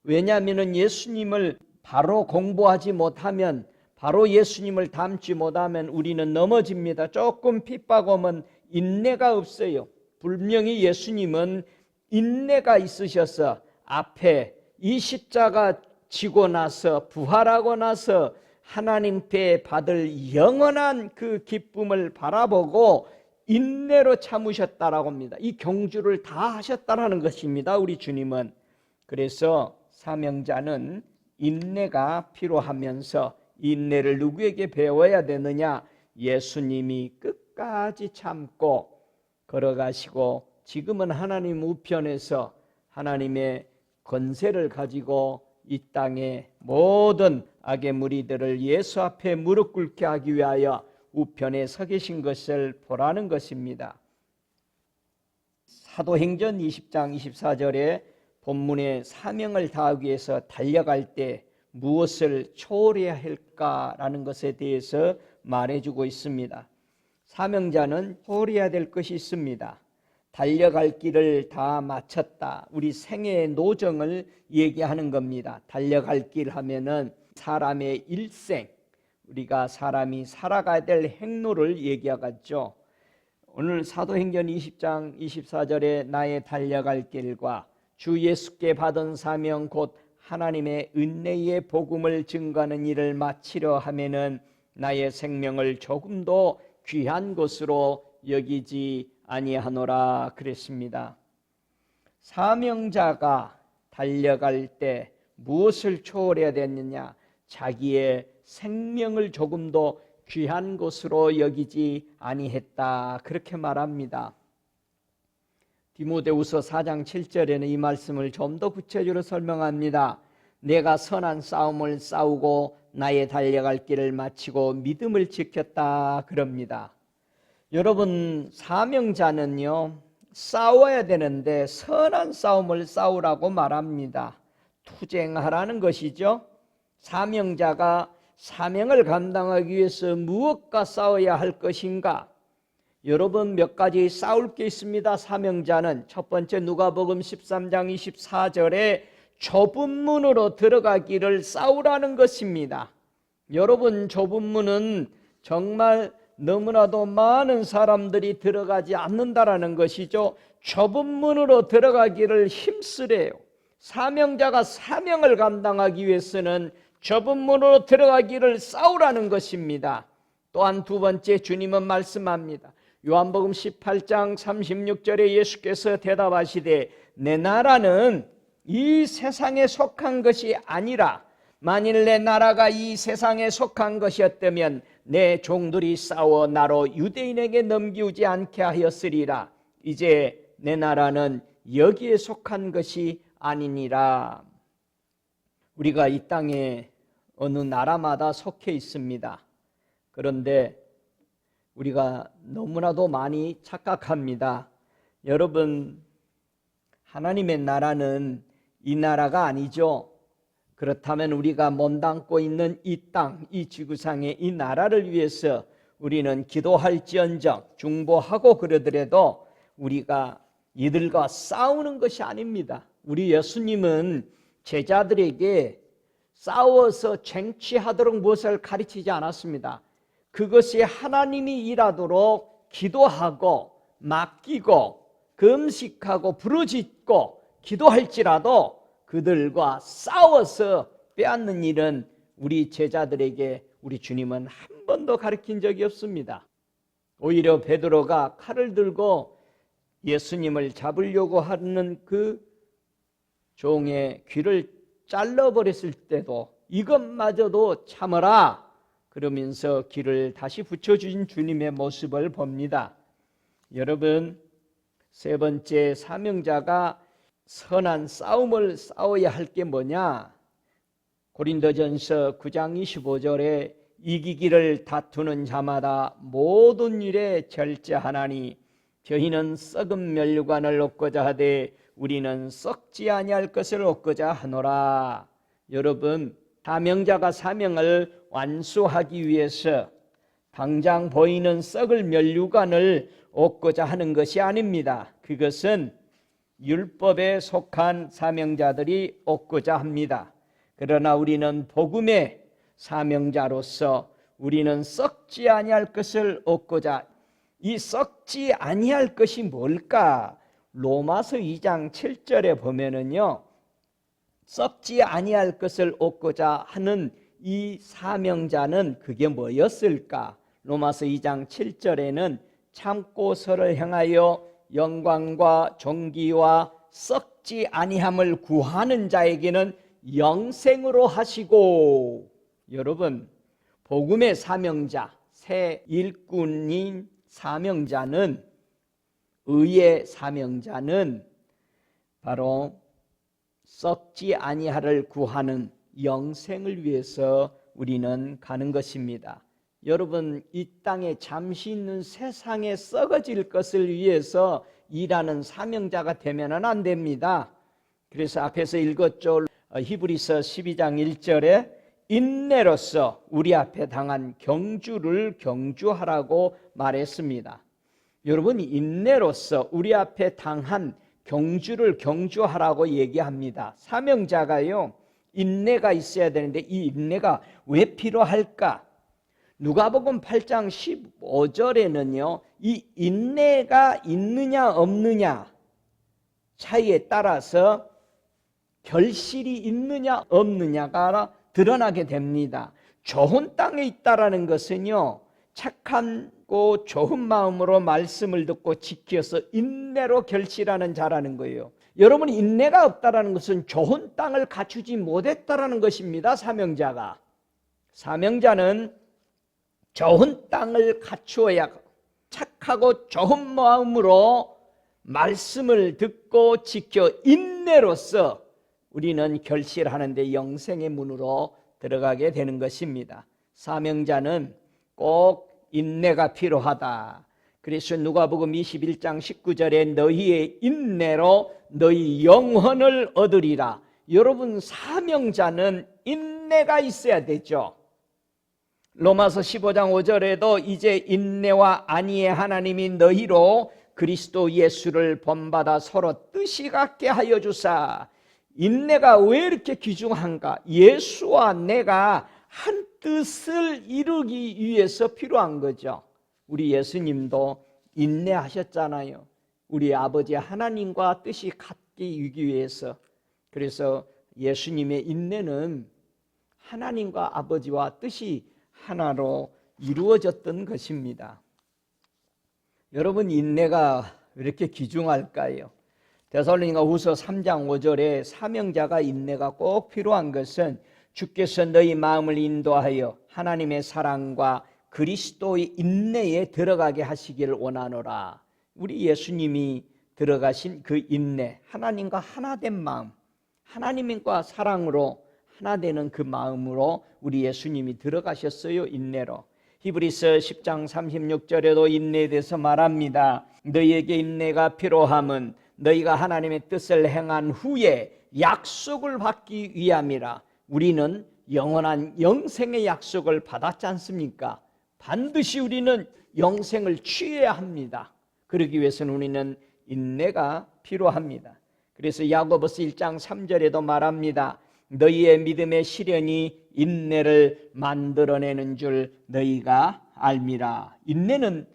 왜냐하면 예수님을 바로 공부하지 못하면, 바로 예수님을 닮지 못하면 우리는 넘어집니다. 조금 핍박 오면 인내가 없어요. 분명히 예수님은 인내가 있으셔서 앞에 이 십자가 지고 나서 부활하고 나서 하나님께 받을 영원한 그 기쁨을 바라보고 인내로 참으셨다라고 합니다. 이 경주를 다 하셨다라는 것입니다. 우리 주님은. 그래서 사명자는 인내가 필요하면서 인내를 누구에게 배워야 되느냐? 예수님이 끝까지 참고 걸어가시고 지금은 하나님 우편에서 하나님의 권세를 가지고 이 땅의 모든 악의 무리들을 예수 앞에 무릎 꿇게 하기 위하여 우편에 서 계신 것을 보라는 것입니다. 사도행전 20장 24절에 본문의 사명을 다하기 위해서 달려갈 때 무엇을 초월해야 할까라는 것에 대해서 말해주고 있습니다. 사명자는 초월해야 될 것이 있습니다. 달려갈 길을 다 마쳤다. 우리 생애의 노정을 얘기하는 겁니다. 달려갈 길 하면은 사람의 일생, 우리가 사람이 살아가야 될 행로를 얘기하겠죠. 오늘 사도행전 20장 24절에 나의 달려갈 길과 주 예수께 받은 사명 곧 하나님의 은혜의 복음을 증거하는 일을 마치려 하면은 나의 생명을 조금도 귀한 것으로 여기지 아니하노라 그랬습니다. 사명자가 달려갈 때 무엇을 초월해야 되느냐? 자기의 생명을 조금도 귀한 것으로 여기지 아니했다 그렇게 말합니다. 디모데후서 4장 7절에는 이 말씀을 좀 더 구체적으로 설명합니다. 내가 선한 싸움을 싸우고 나의 달려갈 길을 마치고 믿음을 지켰다 그럽니다. 여러분, 사명자는요 싸워야 되는데 선한 싸움을 싸우라고 말합니다. 투쟁하라는 것이죠. 사명자가 사명을 감당하기 위해서 무엇과 싸워야 할 것인가? 여러분, 몇 가지 싸울 게 있습니다. 사명자는 첫 번째 누가복음 13장 24절에 좁은 문으로 들어가기를 싸우라는 것입니다. 여러분, 좁은 문은 정말 너무나도 많은 사람들이 들어가지 않는다라는 것이죠. 좁은 문으로 들어가기를 힘쓰래요. 사명자가 사명을 감당하기 위해서는 좁은 문으로 들어가기를 싸우라는 것입니다. 또한 두 번째, 주님은 말씀합니다. 요한복음 18장 36절에 예수께서 대답하시되 내 나라는 이 세상에 속한 것이 아니라 만일 내 나라가 이 세상에 속한 것이었다면 내 종들이 싸워 나로 유대인에게 넘기우지 않게 하였으리라. 이제 내 나라는 여기에 속한 것이 아니니라. 우리가 이 땅에 어느 나라마다 속해 있습니다. 그런데 우리가 너무나도 많이 착각합니다. 여러분, 하나님의 나라는 이 나라가 아니죠. 그렇다면 우리가 몸담고 있는 이 땅, 이 지구상의 이 나라를 위해서 우리는 기도할지언정 중보하고 그러더라도 우리가 이들과 싸우는 것이 아닙니다. 우리 예수님은 제자들에게 싸워서 쟁취하도록 무엇을 가르치지 않았습니다. 그것이 하나님이 일하도록 기도하고 맡기고 금식하고 부르짖고 기도할지라도 그들과 싸워서 빼앗는 일은 우리 제자들에게 우리 주님은 한 번도 가르친 적이 없습니다. 오히려 베드로가 칼을 들고 예수님을 잡으려고 하는 그 종의 귀를 잘라버렸을 때도 이것마저도 참으라 그러면서 귀를 다시 붙여주신 주님의 모습을 봅니다. 여러분, 세 번째, 사명자가 선한 싸움을 싸워야 할 게 뭐냐? 고린도전서 9장 25절에 이기기를 다투는 자마다 모든 일에 절제하나니 저희는 썩은 멸류관을 얻고자 하되 우리는 썩지 아니할 것을 얻고자 하노라. 여러분, 사명자가 사명을 완수하기 위해서 당장 보이는 썩을 멸류관을 얻고자 하는 것이 아닙니다. 그것은 율법에 속한 사명자들이 얻고자 합니다. 그러나 우리는 복음의 사명자로서 우리는 썩지 아니할 것을 얻고자, 이 썩지 아니할 것이 뭘까? 로마서 2장 7절에 보면은요, 썩지 아니할 것을 얻고자 하는 이 사명자는 그게 뭐였을까? 로마서 2장 7절에는 참고 서를 향하여 영광과 존귀와 썩지 아니함을 구하는 자에게는 영생으로 하시고. 여러분, 복음의 사명자, 새 일꾼인 사명자는, 의의 사명자는 바로 썩지 아니하를 구하는 영생을 위해서 우리는 가는 것입니다. 여러분, 이 땅에 잠시 있는 세상에 썩어질 것을 위해서 일하는 사명자가 되면은 안 됩니다. 그래서 앞에서 읽었죠. 히브리서 12장 1절에 인내로서 우리 앞에 당한 경주를 경주하라고 말했습니다. 여러분, 인내로서 우리 앞에 당한 경주를 경주하라고 얘기합니다. 사명자가요, 인내가 있어야 되는데 이 인내가 왜 필요할까? 누가복음 8장 15절에는요, 이 인내가 있느냐 없느냐 차이에 따라서 결실이 있느냐 없느냐가 드러나게 됩니다. 좋은 땅에 있다라는 것은요, 착하고 좋은 마음으로 말씀을 듣고 지켜서 인내로 결실하는 자라는 거예요. 여러분, 인내가 없다라는 것은 좋은 땅을 갖추지 못했다라는 것입니다. 사명자가. 사명자는 좋은 땅을 갖추어야 착하고 좋은 마음으로 말씀을 듣고 지켜 인내로서 우리는 결실하는데 영생의 문으로 들어가게 되는 것입니다. 사명자는 꼭 인내가 필요하다. 그래서 누가복음 21장 19절에 너희의 인내로 너희 영혼을 얻으리라. 여러분, 사명자는 인내가 있어야 되죠. 로마서 15장 5절에도 이제 인내와 안위의 하나님이 너희로 그리스도 예수를 본받아 서로 뜻이 같게 하여 주사. 인내가 왜 이렇게 귀중한가? 예수와 내가 한 뜻을 이루기 위해서 필요한 거죠. 우리 예수님도 인내하셨잖아요. 우리 아버지 하나님과 뜻이 같기 위해서. 그래서 예수님의 인내는 하나님과 아버지와 뜻이 하나로 이루어졌던 것입니다. 여러분, 인내가 왜 이렇게 귀중할까요? 데살로니가후서 3장 5절에 사명자가 인내가 꼭 필요한 것은 주께서 너희 마음을 인도하여 하나님의 사랑과 그리스도의 인내에 들어가게 하시기를 원하노라. 우리 예수님이 들어가신 그 인내, 하나님과 하나된 마음, 하나님과 사랑으로 하나되는 그 마음으로 우리 예수님이 들어가셨어요. 인내로. 히브리서 10장 36절에도 인내에 대해서 말합니다. 너희에게 인내가 필요함은 너희가 하나님의 뜻을 행한 후에 약속을 받기 위함이라. 우리는 영원한 영생의 약속을 받았지 않습니까? 반드시 우리는 영생을 취해야 합니다. 그러기 위해서는 우리는 인내가 필요합니다. 그래서 야고보서 1장 3절에도 말합니다. 너희의 믿음의 시련이 인내를 만들어내는 줄 너희가 알미라. 인내는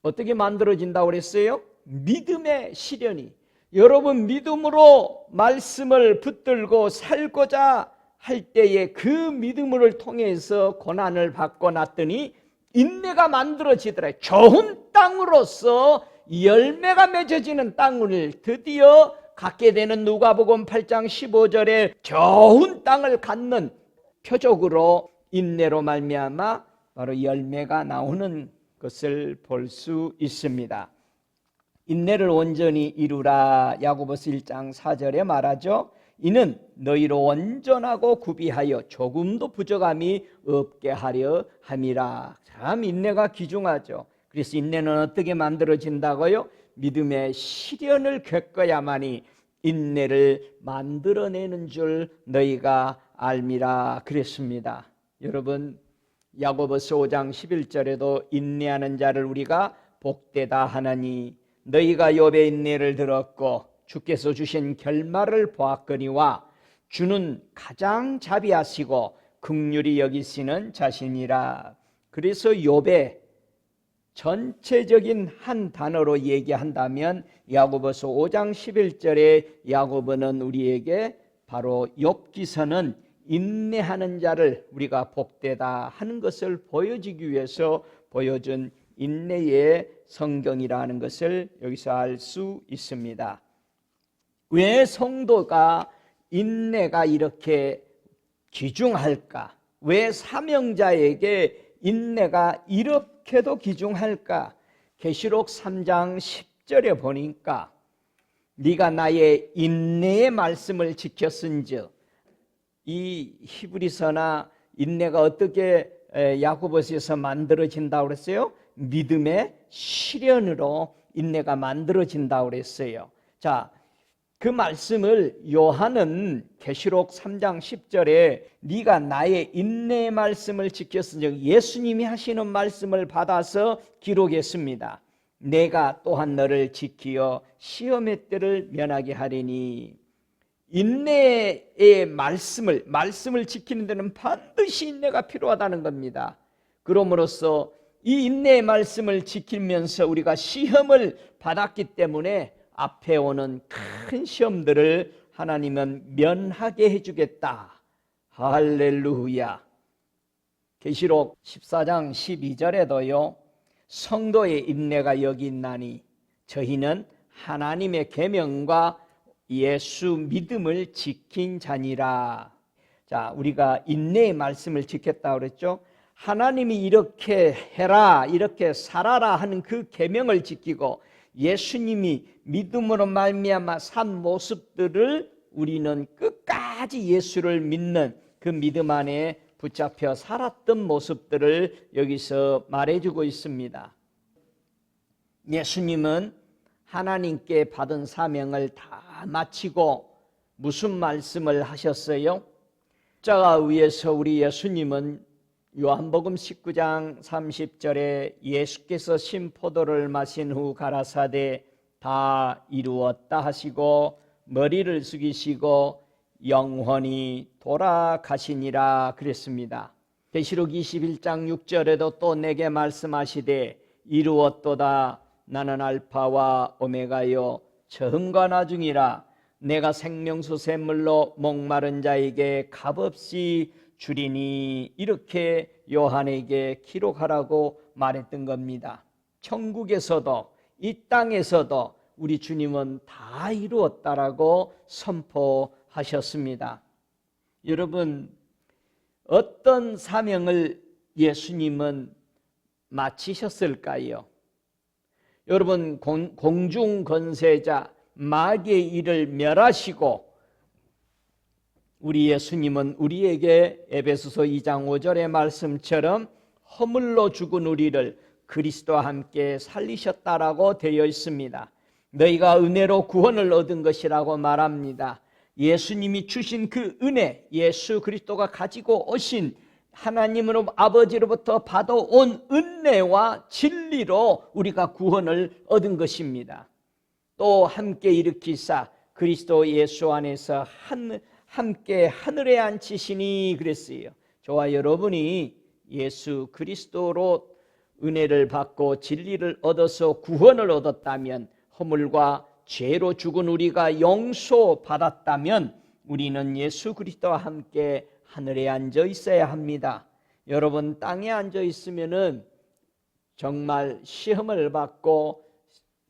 어떻게 만들어진다고 그랬어요? 믿음의 시련이. 여러분, 믿음으로 말씀을 붙들고 살고자 할 때에 그 믿음을 통해서 고난을 받고 났더니 인내가 만들어지더라. 좋은 땅으로서 열매가 맺어지는 땅을 드디어 갖게 되는 누가복음 8장 15절에 좋은 땅을 갖는 표적으로 인내로 말미암아 바로 열매가 나오는 것을 볼 수 있습니다. 인내를 온전히 이루라. 야고보서 1장 4절에 말하죠. 이는 너희로 온전하고 구비하여 조금도 부족함이 없게 하려 함이라. 참 인내가 귀중하죠. 그래서 인내는 어떻게 만들어진다고요? 믿음의 시련을 겪어야만이 인내를 만들어내는 줄 너희가 알미라 그랬습니다. 여러분, 야고보서 5장 11절에도 인내하는 자를 우리가 복되다 하나니 너희가 욥의 인내를 들었고 주께서 주신 결말을 보았거니와 주는 가장 자비하시고 긍휼히 여기시는 자신이라. 그래서 욥의 전체적인 한 단어로 얘기한다면 야고보서 5장 11절에 야고보는 우리에게 바로 욥기서는 인내하는 자를 우리가 복되다 하는 것을 보여주기 위해서 보여준 인내의 성경이라는 것을 여기서 알 수 있습니다. 왜 성도가 인내가 이렇게 귀중할까? 왜 사명자에게 인내가 이렇게도 귀중할까? 계시록 3장 10절에 보니까 네가 나의 인내의 말씀을 지켰은즉, 이 히브리서나 인내가 어떻게 야고보서에서 만들어진다고 그랬어요? 믿음의 시련으로 인내가 만들어진다고 그랬어요. 자, 그 말씀을 요한은 계시록 3장 10절에 네가 나의 인내의 말씀을 지켰은즉, 예수님이 하시는 말씀을 받아서 기록했습니다. 내가 또한 너를 지키어 시험의 때를 면하게 하리니. 인내의 말씀을 지키는 데는 반드시 인내가 필요하다는 겁니다. 그러므로써 이 인내의 말씀을 지키면서 우리가 시험을 받았기 때문에 앞에 오는 큰 시험들을 하나님은 면하게 해주겠다. 할렐루야. 계시록 14장 12절에도요. 성도의 인내가 여기 있나니 저희는 하나님의 계명과 예수 믿음을 지킨 자니라. 자, 우리가 인내의 말씀을 지켰다고 그랬죠. 하나님이 이렇게 해라, 이렇게 살아라 하는 그 계명을 지키고 예수님이 믿음으로 말미암아 산 모습들을 우리는 끝까지 예수를 믿는 그 믿음 안에 붙잡혀 살았던 모습들을 여기서 말해주고 있습니다. 예수님은 하나님께 받은 사명을 다 마치고 무슨 말씀을 하셨어요? 십자가 위에서 우리 예수님은 요한복음 19장 30절에 예수께서 신포도를 마신 후 가라사대 다 이루었다 하시고 머리를 숙이시고 영원히 돌아가시니라 그랬습니다. 계시록 21장 6절에도 또 내게 말씀하시되 이루었도다. 나는 알파와 오메가요 처음과 나중이라. 내가 생명수 샘물로 목마른 자에게 값없이 주리니, 이렇게 요한에게 기록하라고 말했던 겁니다. 천국에서도 이 땅에서도 우리 주님은 다 이루었다라고 선포하셨습니다. 여러분, 어떤 사명을 예수님은 마치셨을까요? 여러분, 공중권세자 마귀의 일을 멸하시고 우리 예수님은 우리에게 에베소서 2장 5절의 말씀처럼 허물로 죽은 우리를 그리스도와 함께 살리셨다라고 되어 있습니다. 너희가 은혜로 구원을 얻은 것이라고 말합니다. 예수님이 주신 그 은혜, 예수 그리스도가 가지고 오신 하나님으로 아버지로부터 받아온 은혜와 진리로 우리가 구원을 얻은 것입니다. 또 함께 일으키사 그리스도 예수 안에서 함께 하늘에 앉히시니 그랬어요. 저와 여러분이 예수 그리스도로 은혜를 받고 진리를 얻어서 구원을 얻었다면, 허물과 죄로 죽은 우리가 용서받았다면 우리는 예수 그리스도와 함께 하늘에 앉아 있어야 합니다. 여러분, 땅에 앉아 있으면은 정말 시험을 받고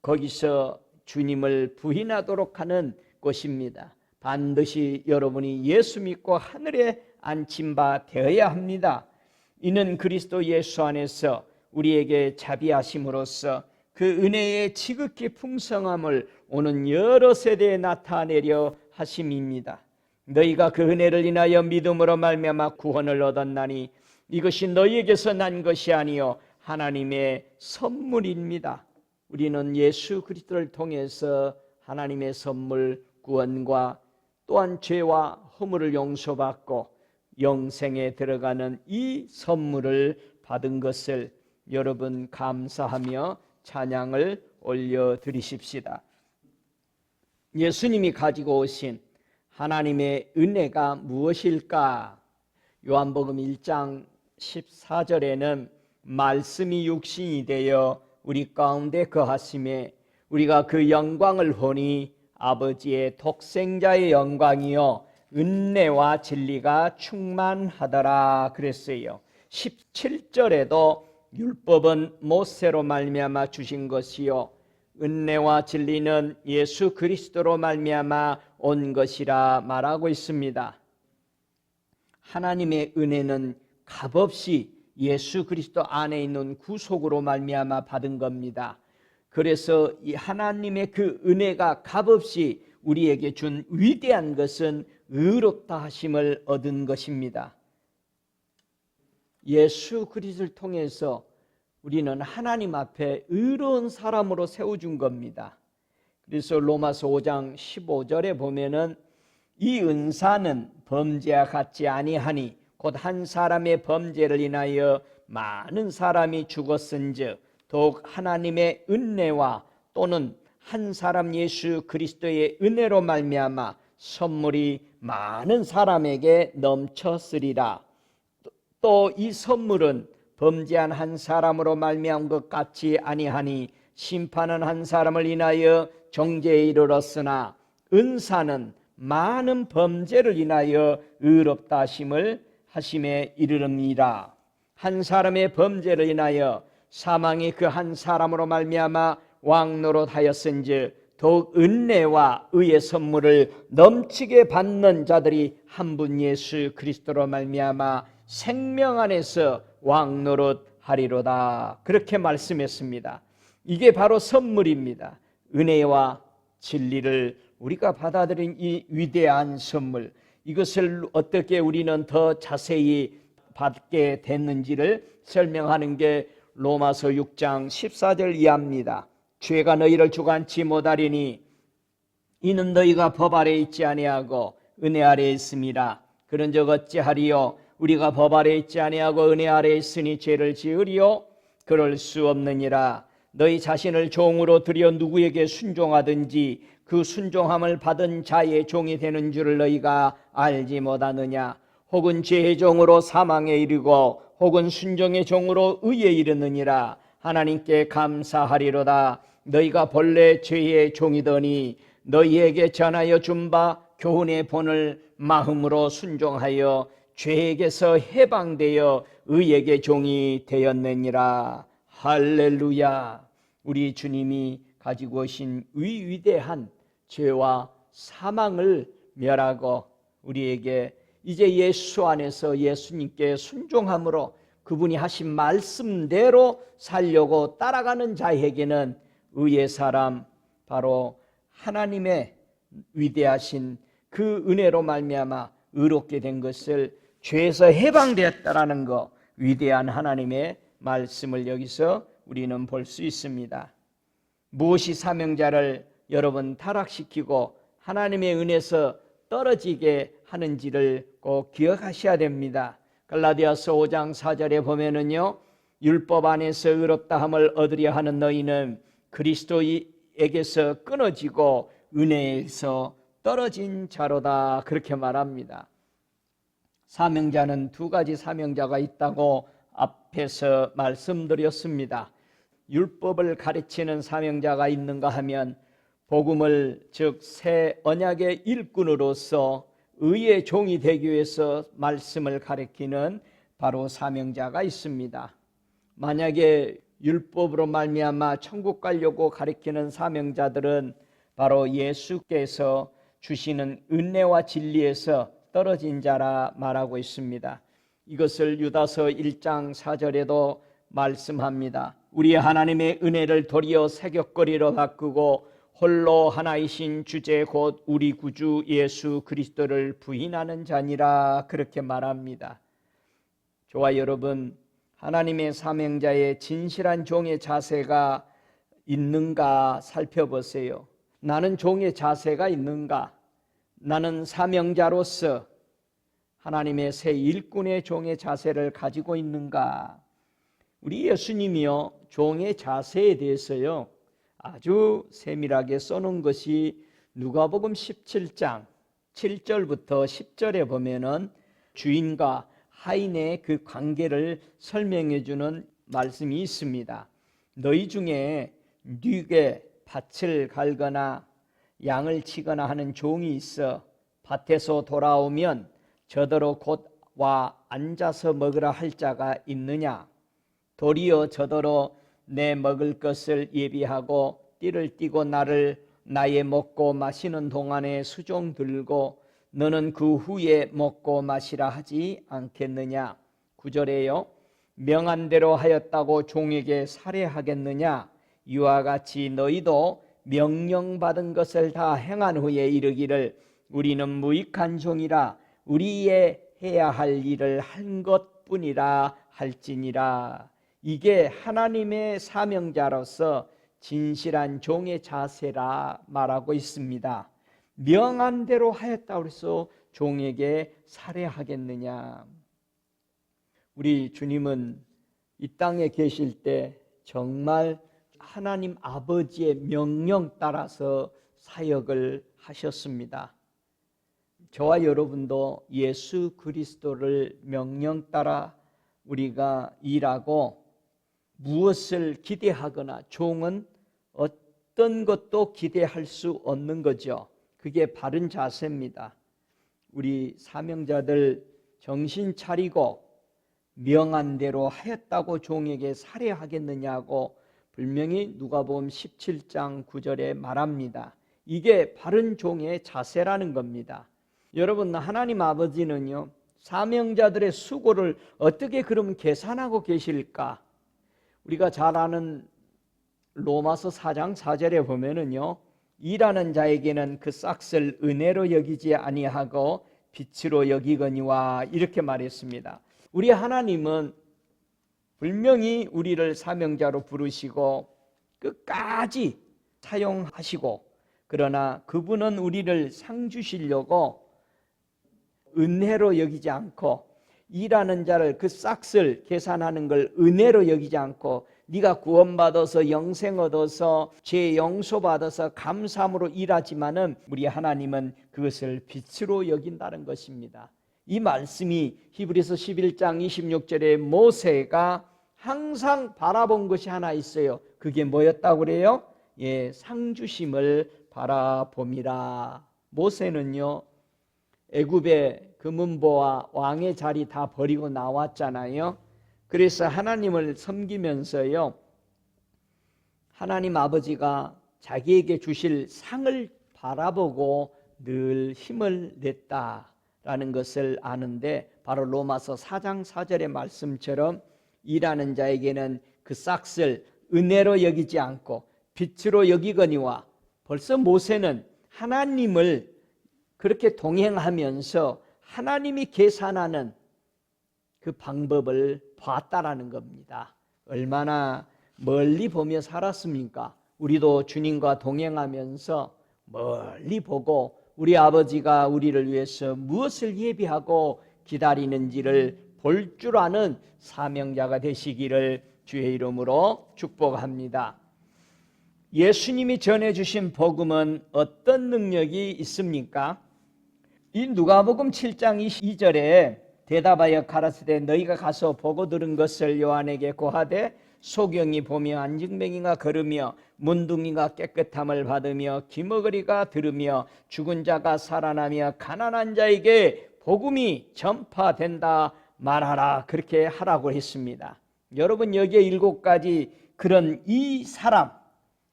거기서 주님을 부인하도록 하는 것입니다. 반드시 여러분이 예수 믿고 하늘에 앉힌 바 되어야 합니다. 이는 그리스도 예수 안에서 우리에게 자비하심으로써 그 은혜의 지극히 풍성함을 오는 여러 세대에 나타내려 하심입니다. 너희가 그 은혜를 인하여 믿음으로 말미암아 구원을 얻었나니 이것이 너희에게서 난 것이 아니요 하나님의 선물입니다. 우리는 예수 그리스도를 통해서 하나님의 선물 구원과 또한 죄와 허물을 용서받고 영생에 들어가는 이 선물을 받은 것을 여러분 감사하며 찬양을 올려드리십시다. 예수님이 가지고 오신 하나님의 은혜가 무엇일까? 요한복음 1장 14절에는 말씀이 육신이 되어 우리 가운데 거하심에 우리가 그 영광을 보니 아버지의 독생자의 영광이요 은혜와 진리가 충만하더라 그랬어요. 17절에도 율법은 모세로 말미암아 주신 것이요 은혜와 진리는 예수 그리스도로 말미암아 온 것이라 말하고 있습니다. 하나님의 은혜는 값없이 예수 그리스도 안에 있는 구속으로 말미암아 받은 겁니다. 그래서 이 하나님의 그 은혜가 값없이 우리에게 준 위대한 것은 의롭다 하심을 얻은 것입니다. 예수 그리스도를 통해서 우리는 하나님 앞에 의로운 사람으로 세워준 겁니다. 그래서 로마서 5장 15절에 보면은 이 은사는 범죄와 같지 아니하니 곧 한 사람의 범죄를 인하여 많은 사람이 죽었은즉 더욱 하나님의 은혜와 또는 한 사람 예수 그리스도의 은혜로 말미암아 선물이 많은 사람에게 넘쳤으리라. 또 이 선물은 범죄한 한 사람으로 말미암은 것 같지 아니하니 심판은 한 사람을 인하여 정죄에 이르렀으나 은사는 많은 범죄를 인하여 의롭다 하심에 이르릅니다. 한 사람의 범죄를 인하여 사망이 그 한 사람으로 말미암아 왕노릇하였은즉 더욱 은혜와 의의 선물을 넘치게 받는 자들이 한 분 예수 그리스도로 말미암아 생명 안에서 왕노릇하리로다 그렇게 말씀했습니다. 이게 바로 선물입니다. 은혜와 진리를 우리가 받아들인 이 위대한 선물, 이것을 어떻게 우리는 더 자세히 받게 됐는지를 설명하는 게 로마서 6장 14절 이하입니다. 죄가 너희를 주관치 못하리니 이는 너희가 법 아래 있지 아니하고 은혜 아래 있음이라. 그런즉 어찌하리요? 우리가 법 아래 있지 아니하고 은혜 아래 있으니 죄를 지으리요? 그럴 수 없느니라. 너희 자신을 종으로 들여 누구에게 순종하든지 그 순종함을 받은 자의 종이 되는 줄을 너희가 알지 못하느냐? 혹은 죄의 종으로 사망에 이르고 혹은 순종의 종으로 의에 이르느니라. 하나님께 감사하리로다. 너희가 본래 죄의 종이더니 너희에게 전하여 준 바 교훈의 본을 마음으로 순종하여 죄에게서 해방되어 의에게 종이 되었느니라. 할렐루야. 우리 주님이 가지고 오신 위대한 죄와 사망을 멸하고 우리에게 이제 예수 안에서 예수님께 순종함으로 그분이 하신 말씀대로 살려고 따라가는 자에게는 의의 사람, 바로 하나님의 위대하신 그 은혜로 말미암아 의롭게 된 것을, 죄에서 해방되었다라는 것, 위대한 하나님의 말씀을 여기서 우리는 볼 수 있습니다. 무엇이 사명자를 여러분 타락시키고 하나님의 은혜에서 떨어지게 하는지를 꼭 기억하셔야 됩니다. 갈라디아서 5장 4절에 보면은요, 율법 안에서 의롭다함을 얻으려 하는 너희는 그리스도에게서 끊어지고 은혜에서 떨어진 자로다, 그렇게 말합니다. 사명자는 두 가지 사명자가 있다고 앞에서 말씀드렸습니다. 율법을 가르치는 사명자가 있는가 하면 복음을, 즉 새 언약의 일꾼으로서 의의 종이 되기 위해서 말씀을 가르치는 바로 사명자가 있습니다. 만약에 율법으로 말미암아 천국 가려고 가르치는 사명자들은 바로 예수께서 주시는 은혜와 진리에서 떨어진 자라 말하고 있습니다. 이것을 유다서 1장 4절에도 말씀합니다. 우리 하나님의 은혜를 도리어 새벽거리로 바꾸고 홀로 하나이신 주제 곧 우리 구주 예수 그리스도를 부인하는 자니라, 그렇게 말합니다. 저와 여러분, 하나님의 사명자의 진실한 종의 자세가 있는가 살펴보세요. 나는 종의 자세가 있는가? 나는 사명자로서 하나님의 새 일꾼의 종의 자세를 가지고 있는가? 우리 예수님이요, 종의 자세에 대해서요 아주 세밀하게 써놓은 것이 누가복음 17장 7절부터 10절에 보면은 주인과 하인의 그 관계를 설명해 주는 말씀이 있습니다. 너희 중에 뉘게 밭을 갈거나 양을 치거나 하는 종이 있어 밭에서 돌아오면 저더러 곧 와 앉아서 먹으라 할 자가 있느냐? 도리어 저더러 내 먹을 것을 예비하고 띠를 띠고 나의 먹고 마시는 동안에 수종 들고 너는 그 후에 먹고 마시라 하지 않겠느냐? 9절에요. 명한 대로 하였다고 종에게 살해하겠느냐? 이와 같이 너희도 명령받은 것을 다 행한 후에 이르기를 우리는 무익한 종이라 우리의 해야 할 일을 한 것뿐이라 할지니라. 이게 하나님의 사명자로서 진실한 종의 자세라 말하고 있습니다. 명한 대로 하였다고 해서 종에게 살해하겠느냐? 우리 주님은 이 땅에 계실 때 정말 하나님 아버지의 명령 따라서 사역을 하셨습니다. 저와 여러분도 예수 그리스도를 명령 따라 우리가 일하고 무엇을 기대하거나 종은 어떤 것도 기대할 수 없는 거죠. 그게 바른 자세입니다. 우리 사명자들 정신 차리고 명한 대로 하였다고 종에게 살해하겠느냐고 분명히 누가복음 17장 9절에 말합니다. 이게 바른 종의 자세라는 겁니다. 여러분, 하나님 아버지는요, 사명자들의 수고를 어떻게 그럼 계산하고 계실까? 우리가 잘 아는 로마서 4장 4절에 보면은요, 일하는 자에게는 그 싹을 은혜로 여기지 아니하고 빛으로 여기거니와, 이렇게 말했습니다. 우리 하나님은 분명히 우리를 사명자로 부르시고 끝까지 사용하시고, 그러나 그분은 우리를 상 주시려고 은혜로 여기지 않고, 일하는 자를 그 싹을 계산하는 걸 은혜로 여기지 않고, 네가 구원받아서 영생 얻어서 죄 용서받아서 감사함으로 일하지만은 우리 하나님은 그것을 빛으로 여긴다는 것입니다. 이 말씀이 히브리서 11장 26절에 모세가 항상 바라본 것이 하나 있어요. 그게 뭐였다고 그래요? 상 주심을 바라봄이라. 모세는요, 애굽의 금은보와 왕의 자리 다 버리고 나왔잖아요. 그래서 하나님을 섬기면서요, 하나님 아버지가 자기에게 주실 상을 바라보고 늘 힘을 냈다라는 것을 아는데, 바로 로마서 4장 4절의 말씀처럼 일하는 자에게는 그 싹을 은혜로 여기지 않고 빛으로 여기거니와. 벌써 모세는 하나님을 그렇게 동행하면서 하나님이 계산하는 그 방법을 봤다라는 겁니다. 얼마나 멀리 보며 살았습니까? 우리도 주님과 동행하면서 멀리 보고 우리 아버지가 우리를 위해서 무엇을 예비하고 기다리는지를 볼 줄 아는 사명자가 되시기를 주의 이름으로 축복합니다. 예수님이 전해주신 복음은 어떤 능력이 있습니까? 이 누가복음 7장 22절에 대답하여 가라사대 너희가 가서 보고 들은 것을 요한에게 고하되 소경이 보며 안증뱅이가 걸으며 문둥이가 깨끗함을 받으며 기머거리가 들으며 죽은 자가 살아나며 가난한 자에게 복음이 전파된다 말하라, 그렇게 하라고 했습니다. 여러분, 여기에 7가지 그런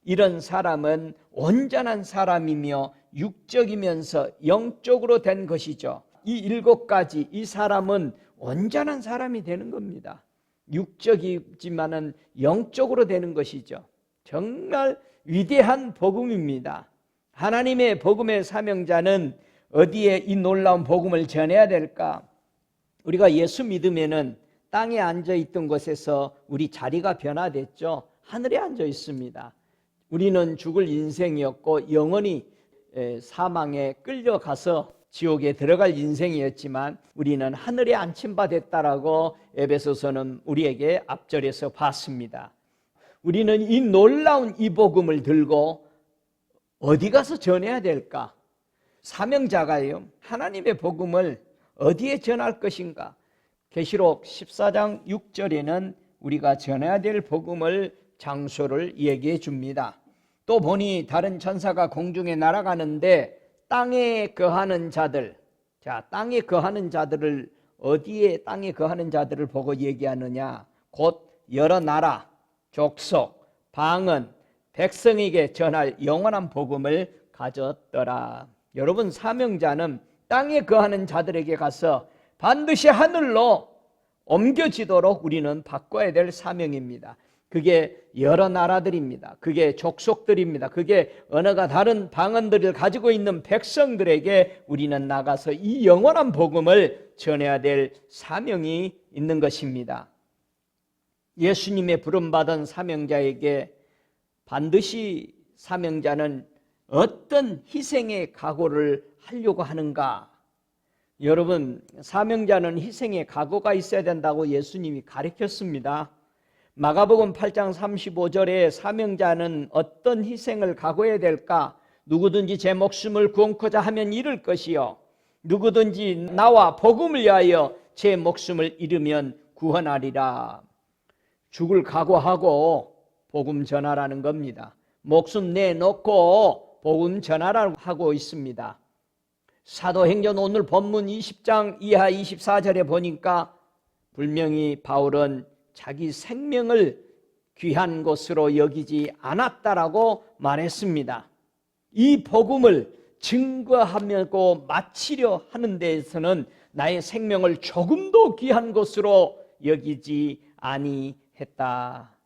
이런 사람은 온전한 사람이며 육적이면서 영적으로 된 것이죠. 이 7가지, 이 사람은 온전한 사람이 되는 겁니다. 육적이지만은 영적으로 되는 것이죠. 정말 위대한 복음입니다. 하나님의 복음의 사명자는 어디에 이 놀라운 복음을 전해야 될까? 우리가 예수 믿으면은 땅에 앉아 있던 곳에서 우리 자리가 변화됐죠. 하늘에 앉아 있습니다. 우리는 죽을 인생이었고 영원히 사망에 끌려가서 지옥에 들어갈 인생이었지만 우리는 하늘에 안침받았다라고 에베소서는 우리에게 앞절에서 봤습니다. 우리는 이 놀라운 이 복음을 들고 어디 가서 전해야 될까? 사명자가요, 하나님의 복음을 어디에 전할 것인가? 계시록 14장 6절에는 우리가 전해야 될 복음을 장소를 얘기해 줍니다. 또 보니 다른 천사가 공중에 날아가는데 땅에 거하는 자들, 자, 땅에 거하는 자들을 어디에 땅에 거하는 자들을 보고 얘기하느냐? 곧 여러 나라, 족속, 방언, 백성에게 전할 영원한 복음을 가졌더라. 여러분, 사명자는 땅에 거하는 자들에게 가서 반드시 하늘로 옮겨지도록 우리는 바꿔야 될 사명입니다. 그게 여러 나라들입니다. 그게 족속들입니다. 그게 언어가 다른 방언들을 가지고 있는 백성들에게 우리는 나가서 이 영원한 복음을 전해야 될 사명이 있는 것입니다. 예수님의 부름받은 사명자에게 반드시 사명자는 어떤 희생의 각오를 하려고 하는가? 여러분, 사명자는 희생의 각오가 있어야 된다고 예수님이 가르쳤습니다. 마가복음 8장 35절에 사명자는 어떤 희생을 각오해야 될까? 누구든지 제 목숨을 구원코자 하면 잃을 것이요, 누구든지 나와 복음을 위하여 제 목숨을 잃으면 구원하리라. 죽을 각오하고 복음 전하라는 겁니다. 목숨 내놓고 복음 전하라고 하고 있습니다. 사도행전 오늘 본문 20장 이하 24절에 보니까 분명히 바울은 자기 생명을 귀한 것으로 여기지 않았다라고 말했습니다. 이 복음을 증거하고 마치려 하는 데에서는 나의 생명을 조금도 귀한 것으로 여기지 아니했다.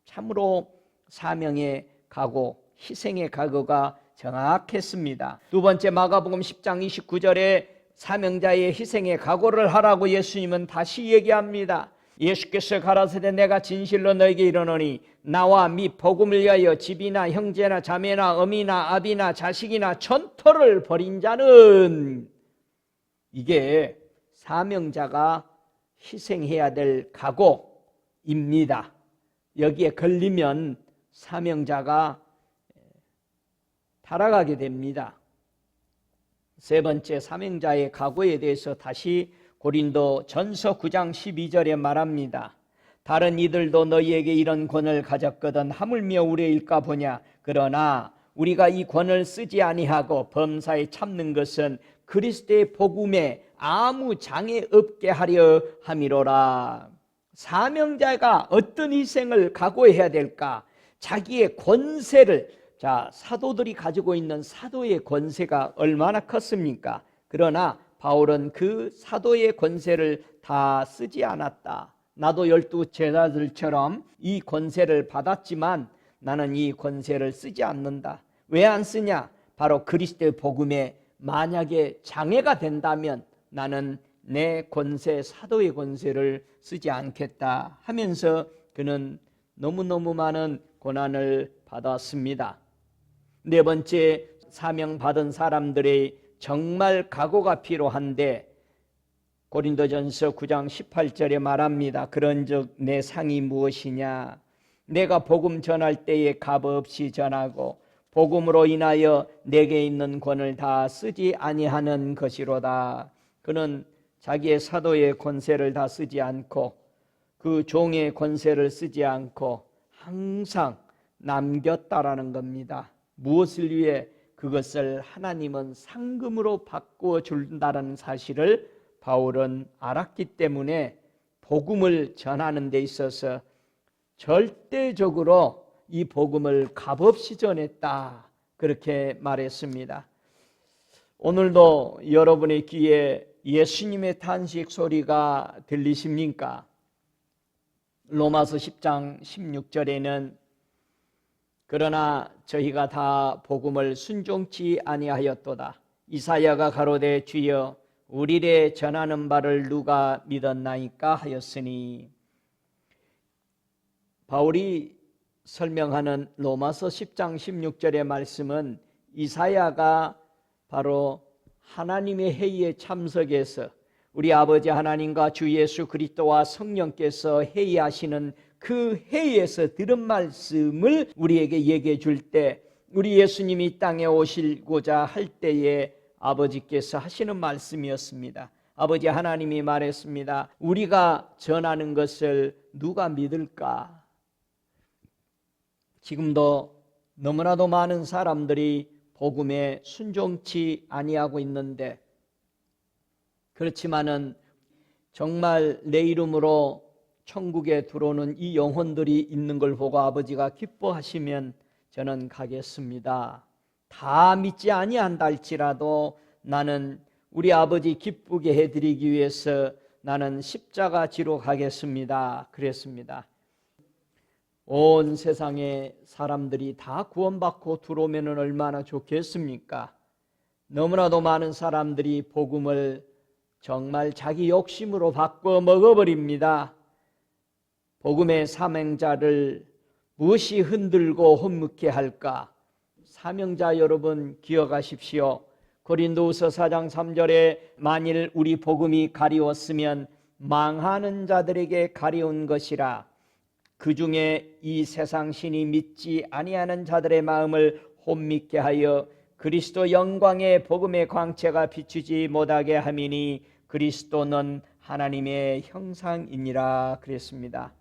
참으로 사명의 각오, 희생의 각오가 정확했습니다. 두 번째, 마가복음 10장 29절에 사명자의 희생의 각오를 하라고 예수님은 다시 얘기합니다. 예수께서 가라사대 내가 진실로 너에게 이르노니 나와 및 복음을 위하여 집이나 형제나 자매나 어미나 아비나 자식이나 전토를 벌인 자는, 이게 사명자가 희생해야 될 각오입니다. 여기에 걸리면 사명자가 타락하게 됩니다. 세 번째, 사명자의 각오에 대해서 다시 고린도 전서 9장 12절에 말합니다. 다른 이들도 너희에게 이런 권을 가졌거든 하물며 우리일까 보냐. 그러나 우리가 이 권을 쓰지 아니하고 범사에 참는 것은 그리스도의 복음에 아무 장애 없게 하려 함이로라. 사명자가 어떤 희생을 각오해야 될까? 자기의 권세를, 사도들이 가지고 있는 사도의 권세가 얼마나 컸습니까? 그러나 바울은 그 사도의 권세를 다 쓰지 않았다. 나도 12 제자들처럼 이 권세를 받았지만 나는 이 권세를 쓰지 않는다. 왜 안 쓰냐? 바로 그리스도의 복음에 만약에 장애가 된다면 나는 내 권세, 사도의 권세를 쓰지 않겠다 하면서 그는 너무너무 많은 고난을 받았습니다. 네 번째, 사명받은 사람들의 정말 각오가 필요한데 고린도전서 9장 18절에 말합니다. 그런즉 내 상이 무엇이냐? 내가 복음 전할 때에 값없이 전하고 복음으로 인하여 내게 있는 권을 다 쓰지 아니하는 것이로다. 그는 자기의 사도의 권세를 다 쓰지 않고 그 종의 권세를 쓰지 않고 항상 남겼다라는 겁니다. 무엇을 위해? 그것을 하나님은 상금으로 바꾸어 준다는 사실을 바울은 알았기 때문에 복음을 전하는 데 있어서 절대적으로 이 복음을 값없이 전했다, 그렇게 말했습니다. 오늘도 여러분의 귀에 예수님의 탄식 소리가 들리십니까? 로마서 10장 16절에는 그러나 저희가 다 복음을 순종치 아니하였도다. 이사야가 가로되 주여 우리를 전하는 바를 누가 믿었나이까 하였으니, 바울이 설명하는 로마서 10장 16절의 말씀은 이사야가 바로 하나님의 회의에 참석해서 우리 아버지 하나님과 주 예수 그리스도와 성령께서 회의하시는 그 회의에서 들은 말씀을 우리에게 얘기해 줄 때, 우리 예수님이 이 땅에 오시고자 할 때에 아버지께서 하시는 말씀이었습니다. 아버지 하나님이 말했습니다. 우리가 전하는 것을 누가 믿을까? 지금도 너무나도 많은 사람들이 복음에 순종치 아니하고 있는데, 그렇지만은 정말 내 이름으로 천국에 들어오는 이 영혼들이 있는 걸 보고 아버지가 기뻐하시면 저는 가겠습니다. 다 믿지 아니한다 할지라도 나는 우리 아버지 기쁘게 해드리기 위해서 나는 십자가 지로 가겠습니다. 그랬습니다. 온 세상의 사람들이 다 구원받고 들어오면 얼마나 좋겠습니까? 너무나도 많은 사람들이 복음을 정말 자기 욕심으로 바꿔 먹어버립니다. 복음의 사명자를 무엇이 흔들고 헛묻게 할까? 사명자 여러분 기억하십시오. 고린도후서 4장 3절에 만일 우리 복음이 가리웠으면 망하는 자들에게 가리운 것이라. 그 중에 이 세상 신이 믿지 아니하는 자들의 마음을 혼미케 하여 그리스도 영광의 복음의 광채가 비추지 못하게 함이니 그리스도는 하나님의 형상이니라 그랬습니다.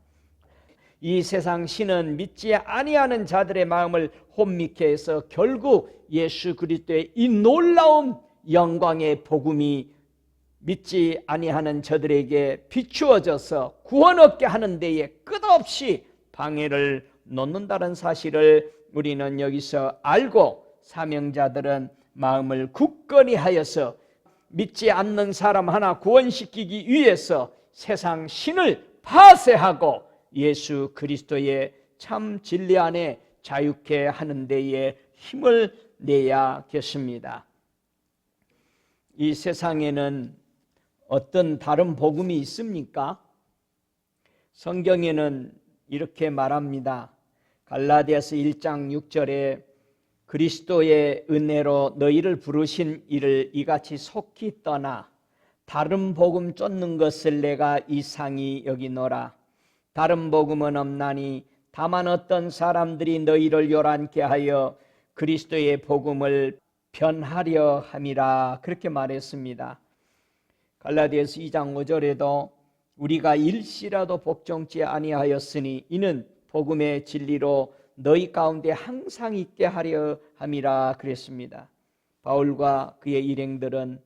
이 세상 신은 믿지 아니하는 자들의 마음을 혼미케 해서 결국 예수 그리스도의 이 놀라운 영광의 복음이 믿지 아니하는 저들에게 비추어져서 구원 얻게 하는 데에 끝없이 방해를 놓는다는 사실을 우리는 여기서 알고, 사명자들은 마음을 굳건히 하여서 믿지 않는 사람 하나 구원시키기 위해서 세상 신을 파쇄하고 예수 그리스도의 참 진리 안에 자유케 하는 데에 힘을 내야겠습니다. 이 세상에는 어떤 다른 복음이 있습니까? 성경에는 이렇게 말합니다. 갈라디아서 1장 6절에 그리스도의 은혜로 너희를 부르신 이를 이같이 속히 떠나 다른 복음 쫓는 것을 내가 이상히 여기노라. 다른 복음은 없나니 다만 어떤 사람들이 너희를 요란케 하여 그리스도의 복음을 변하려 함이라, 그렇게 말했습니다. 갈라디아서 2장 5절에도 우리가 일시라도 복종치 아니하였으니 이는 복음의 진리로 너희 가운데 항상 있게 하려 함이라 그랬습니다. 바울과 그의 일행들은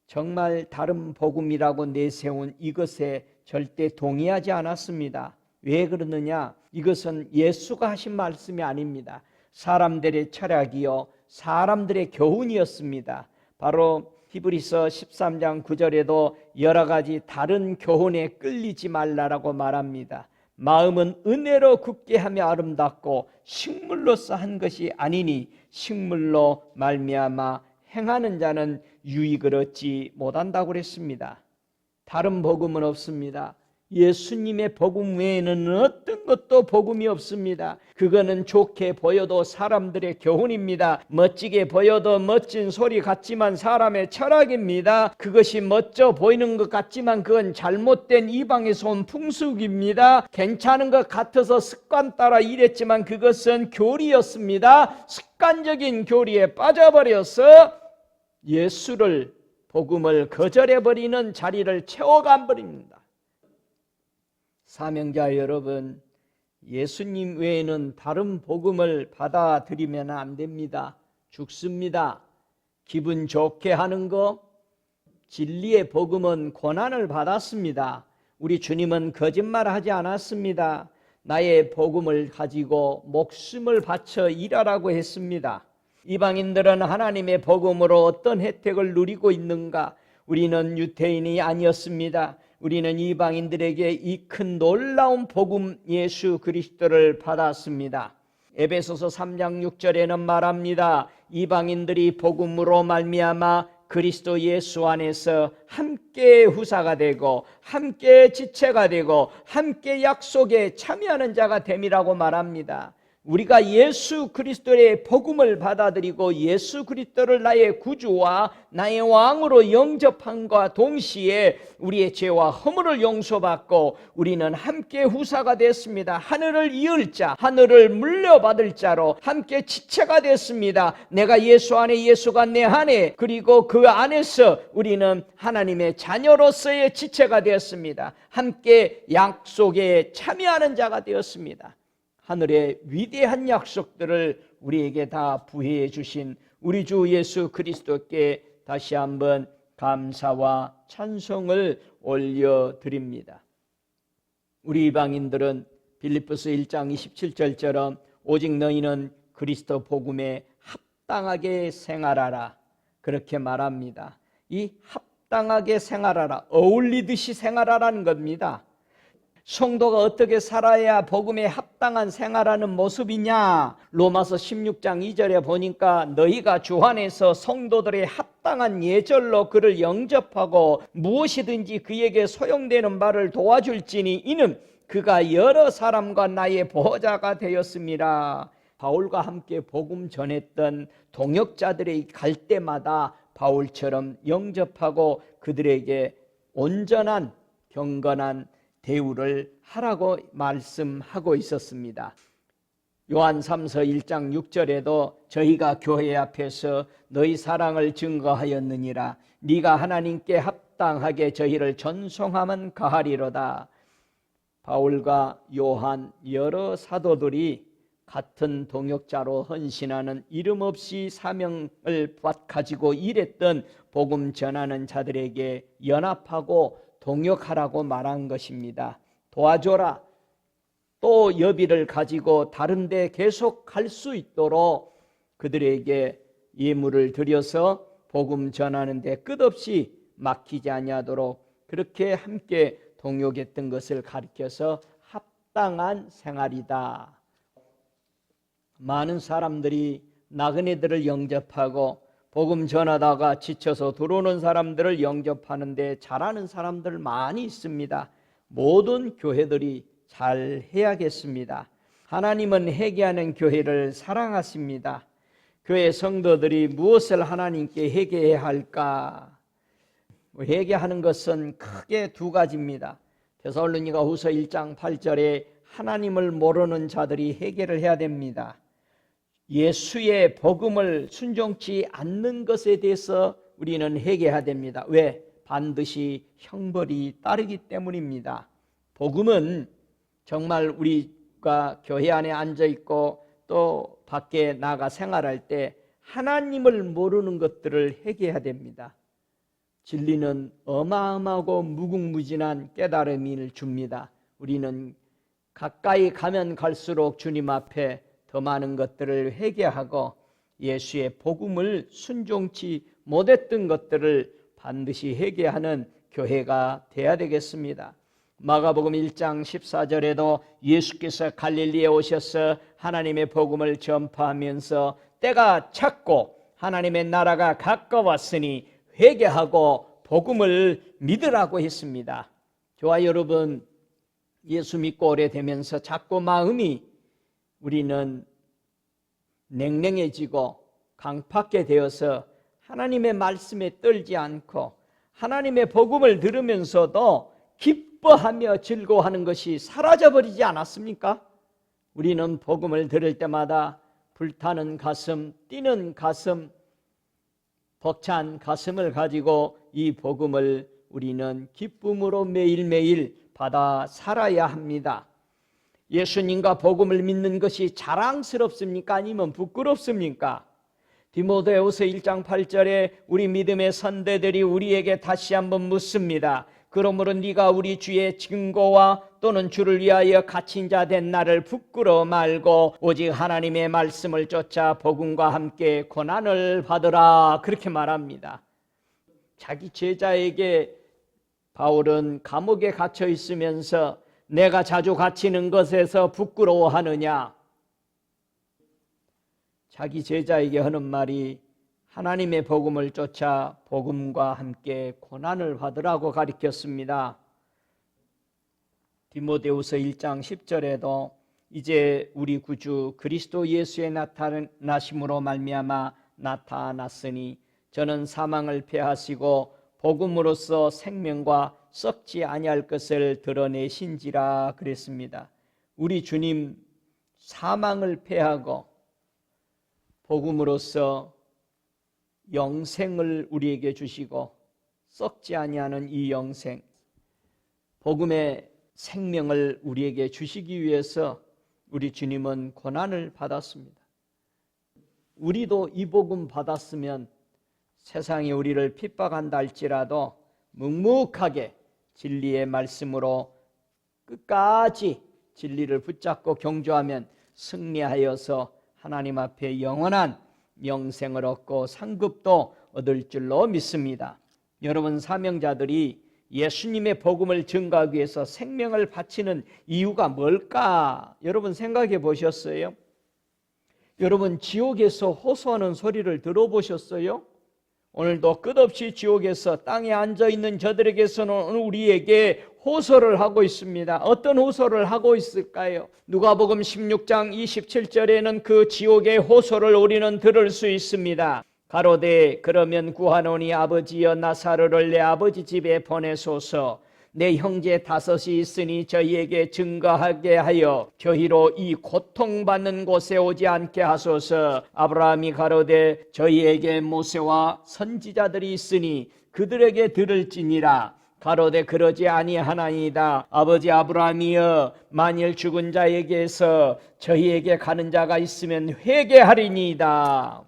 정말 다른 복음이라고 내세운 이것에 절대 동의하지 않았습니다. 왜 그러느냐? 이것은 예수가 하신 말씀이 아닙니다. 사람들의 철학이요, 사람들의 교훈이었습니다. 바로 히브리서 13장 9절에도 여러 가지 다른 교훈에 끌리지 말라라고 말합니다. 마음은 은혜로 굳게 하며 아름답고 식물로서 한 것이 아니니 식물로 말미암아 행하는 자는 유익을 얻지 못한다고 그랬습니다. 다른 복음은 없습니다. 예수님의 복음 외에는 어떤 것도 복음이 없습니다. 그거는 좋게 보여도 사람들의 교훈입니다. 멋지게 보여도 멋진 소리 같지만 사람의 철학입니다. 그것이 멋져 보이는 것 같지만 그건 잘못된 이방에서 온 풍습입니다. 괜찮은 것 같아서 습관 따라 이랬지만 그것은 교리였습니다. 습관적인 교리에 빠져버려서 예수를, 복음을 거절해버리는 자리를 채워가 버립니다. 사명자 여러분, 예수님 외에는 다른 복음을 받아들이면 안 됩니다. 죽습니다. 기분 좋게 하는 거, 진리의 복음은 고난을 받았습니다. 우리 주님은 거짓말하지 않았습니다. 나의 복음을 가지고 목숨을 바쳐 일하라고 했습니다. 이방인들은 하나님의 복음으로 어떤 혜택을 누리고 있는가? 우리는 유대인이 아니었습니다. 우리는 이방인들에게 이 큰 놀라운 복음 예수 그리스도를 받았습니다. 에베소서 3장 6절에는 말합니다. 이방인들이 복음으로 말미암아 그리스도 예수 안에서 함께 후사가 되고 함께 지체가 되고 함께 약속에 참여하는 자가 됨이라고 말합니다. 우리가 예수 그리스도의 복음을 받아들이고 예수 그리스도를 나의 구주와 나의 왕으로 영접함과 동시에 우리의 죄와 허물을 용서받고 우리는 함께 후사가 됐습니다. 하늘을 이을 자, 하늘을 물려받을 자로 함께 지체가 됐습니다. 내가 예수 안에, 예수가 내 안에, 그리고 그 안에서 우리는 하나님의 자녀로서의 지체가 되었습니다. 함께 약속에 참여하는 자가 되었습니다. 하늘의 위대한 약속들을 우리에게 다 부여해 주신 우리 주 예수 그리스도께 다시 한번 감사와 찬송을 올려드립니다. 우리 이방인들은 빌립보서 1장 27절처럼 오직 너희는 그리스도 복음에 합당하게 생활하라 그렇게 말합니다. 이 합당하게 생활하라, 어울리듯이 생활하라는 겁니다. 성도가 어떻게 살아야 복음에 합당한 생활하는 모습이냐? 로마서 16장 2절에 보니까 너희가 주 안에서 성도들의 합당한 예절로 그를 영접하고 무엇이든지 그에게 소용되는 바를 도와줄지니 이는 그가 여러 사람과 나의 보호자가 되었습니다. 바울과 함께 복음 전했던 동역자들이 갈 때마다 바울처럼 영접하고 그들에게 온전한 경건한 대우를 하라고 말씀하고 있었습니다. 요한 3서 1장 6절에도 저희가 교회 앞에서 너희 사랑을 증거하였느니라. 네가 하나님께 합당하게 저희를 전송하면 가하리로다. 바울과 요한 여러 사도들이 같은 동역자로 헌신하는 이름 없이 사명을 가지고 일했던 복음 전하는 자들에게 연합하고 동역하라고 말한 것입니다. 도와줘라. 또 여비를 가지고 다른 데 계속 갈 수 있도록 그들에게 예물을 드려서 복음 전하는 데 끝없이 막히지 아니하도록 그렇게 함께 동역했던 것을 가르쳐서 합당한 생활이다. 많은 사람들이 나그네들을 영접하고 복음 전하다가 지쳐서 들어오는 사람들을 영접하는데 잘하는 사람들 많이 있습니다. 모든 교회들이 잘 해야겠습니다. 하나님은 회개하는 교회를 사랑하십니다. 교회 성도들이 무엇을 하나님께 회개해야 할까? 회개하는 것은 크게 두 가지입니다. 데살로니가 후서 1장 8절에 하나님을 모르는 자들이 회개를 해야 됩니다. 예수의 복음을 순종치 않는 것에 대해서 우리는 회개해야 됩니다. 왜? 반드시 형벌이 따르기 때문입니다. 복음은 정말 우리 우리가 교회 안에 앉아 있고 또 밖에 나가 생활할 때 하나님을 모르는 것들을 회개해야 됩니다. 진리는 어마어마하고 무궁무진한 깨달음을 줍니다. 우리는 가까이 가면 갈수록 주님 앞에 더 많은 것들을 회개하고 예수의 복음을 순종치 못했던 것들을 반드시 회개하는 교회가 되어야 되겠습니다. 마가복음 1장 14절에도 예수께서 갈릴리에 오셔서 하나님의 복음을 전파하면서 때가 찼고 하나님의 나라가 가까웠으니 회개하고 복음을 믿으라고 했습니다. 저와 여러분, 예수 믿고 오래되면서 자꾸 마음이 우리는 냉랭해지고 강팍게 되어서 하나님의 말씀에 떨지 않고 하나님의 복음을 들으면서도 기뻐하며 즐거워하는 것이 사라져버리지 않았습니까? 우리는 복음을 들을 때마다 불타는 가슴, 뛰는 가슴, 벅찬 가슴을 가지고 이 복음을 우리는 기쁨으로 매일매일 받아 살아야 합니다. 예수님과 복음을 믿는 것이 자랑스럽습니까? 아니면 부끄럽습니까? 디모데후서 1장 8절에 우리 믿음의 선배들이 우리에게 다시 한번 묻습니다. 그러므로 네가 우리 주의 증거와 또는 주를 위하여 갇힌 자 된 나를 부끄러워 말고 오직 하나님의 말씀을 쫓아 복음과 함께 고난을 받으라, 그렇게 말합니다. 자기 제자에게 바울은 감옥에 갇혀 있으면서 내가 자주 갇히는 것에서 부끄러워하느냐? 자기 제자에게 하는 말이 하나님의 복음을 쫓아 복음과 함께 고난을 받으라고 가르쳤습니다. 디모데후서 1장 10절에도 이제 우리 구주 그리스도 예수의 나타나심으로 말미암아 나타났으니 저는 사망을 패하시고 복음으로써 생명과 썩지 아니할 것을 드러내신지라 그랬습니다. 우리 주님 사망을 패하고 복음으로써 영생을 우리에게 주시고 썩지 아니하는 이 영생, 복음의 생명을 우리에게 주시기 위해서 우리 주님은 고난을 받았습니다. 우리도 이 복음 받았으면 세상이 우리를 핍박한다 할지라도 묵묵하게 진리의 말씀으로 끝까지 진리를 붙잡고 경주하면 승리하여서 하나님 앞에 영원한 영생을 얻고 상급도 얻을 줄로 믿습니다. 여러분, 사명자들이 예수님의 복음을 증거하기 위해서 생명을 바치는 이유가 뭘까? 여러분 생각해 보셨어요? 여러분, 지옥에서 호소하는 소리를 들어보셨어요? 오늘도 끝없이 지옥에서 땅에 앉아있는 저들에게서는 우리에게 호소를 하고 있습니다. 어떤 호소를 하고 있을까요? 누가복음 16장 27절에는 그 지옥의 호소를 우리는 들을 수 있습니다. 가로되 그러면 구하노니 아버지여 나사로를 내 아버지 집에 보내소서. 내 형제 다섯이 있으니 저희에게 증거하게 하여 저희로 이 고통받는 곳에 오지 않게 하소서. 아브라함이 가로되 저희에게 모세와 선지자들이 있으니 그들에게 들을지니라. 가로되 그러지 아니하나이다. 아버지 아브라함이여 만일 죽은 자에게서 저희에게 가는 자가 있으면 회개하리니이다.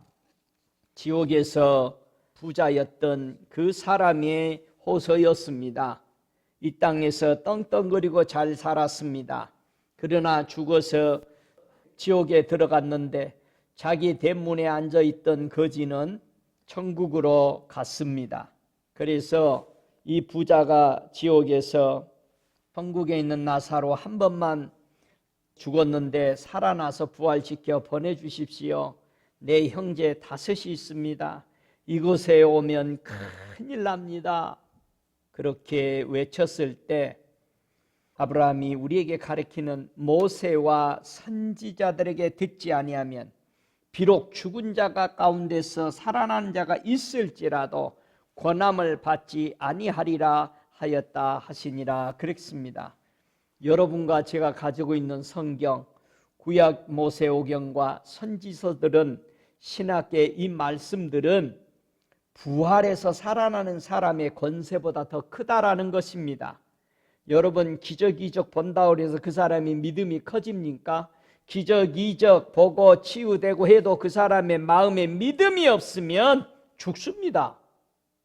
지옥에서 부자였던 그 사람의 호소였습니다. 이 땅에서 떵떵거리고 잘 살았습니다. 그러나 죽어서 지옥에 들어갔는데 자기 대문에 앉아있던 거지는 천국으로 갔습니다. 그래서 이 부자가 지옥에서 천국에 있는 나사로 한 번만 죽었는데 살아나서 부활시켜 보내주십시오. 내 형제 다섯이 있습니다. 이곳에 오면 큰일 납니다. 그렇게 외쳤을 때 아브라함이 우리에게 가르치는 모세와 선지자들에게 듣지 아니하면 비록 죽은 자가 가운데서 살아난 자가 있을지라도 권함을 받지 아니하리라 하였다 하시니라 그랬습니다. 여러분과 제가 가지고 있는 성경, 구약 모세오경과 선지서들은, 신학의 이 말씀들은 부활해서 살아나는 사람의 권세보다 더 크다라는 것입니다. 여러분 기적 본다고 해서 그 사람이 믿음이 커집니까? 기적 보고 치유되고 해도 그 사람의 마음에 믿음이 없으면 죽습니다.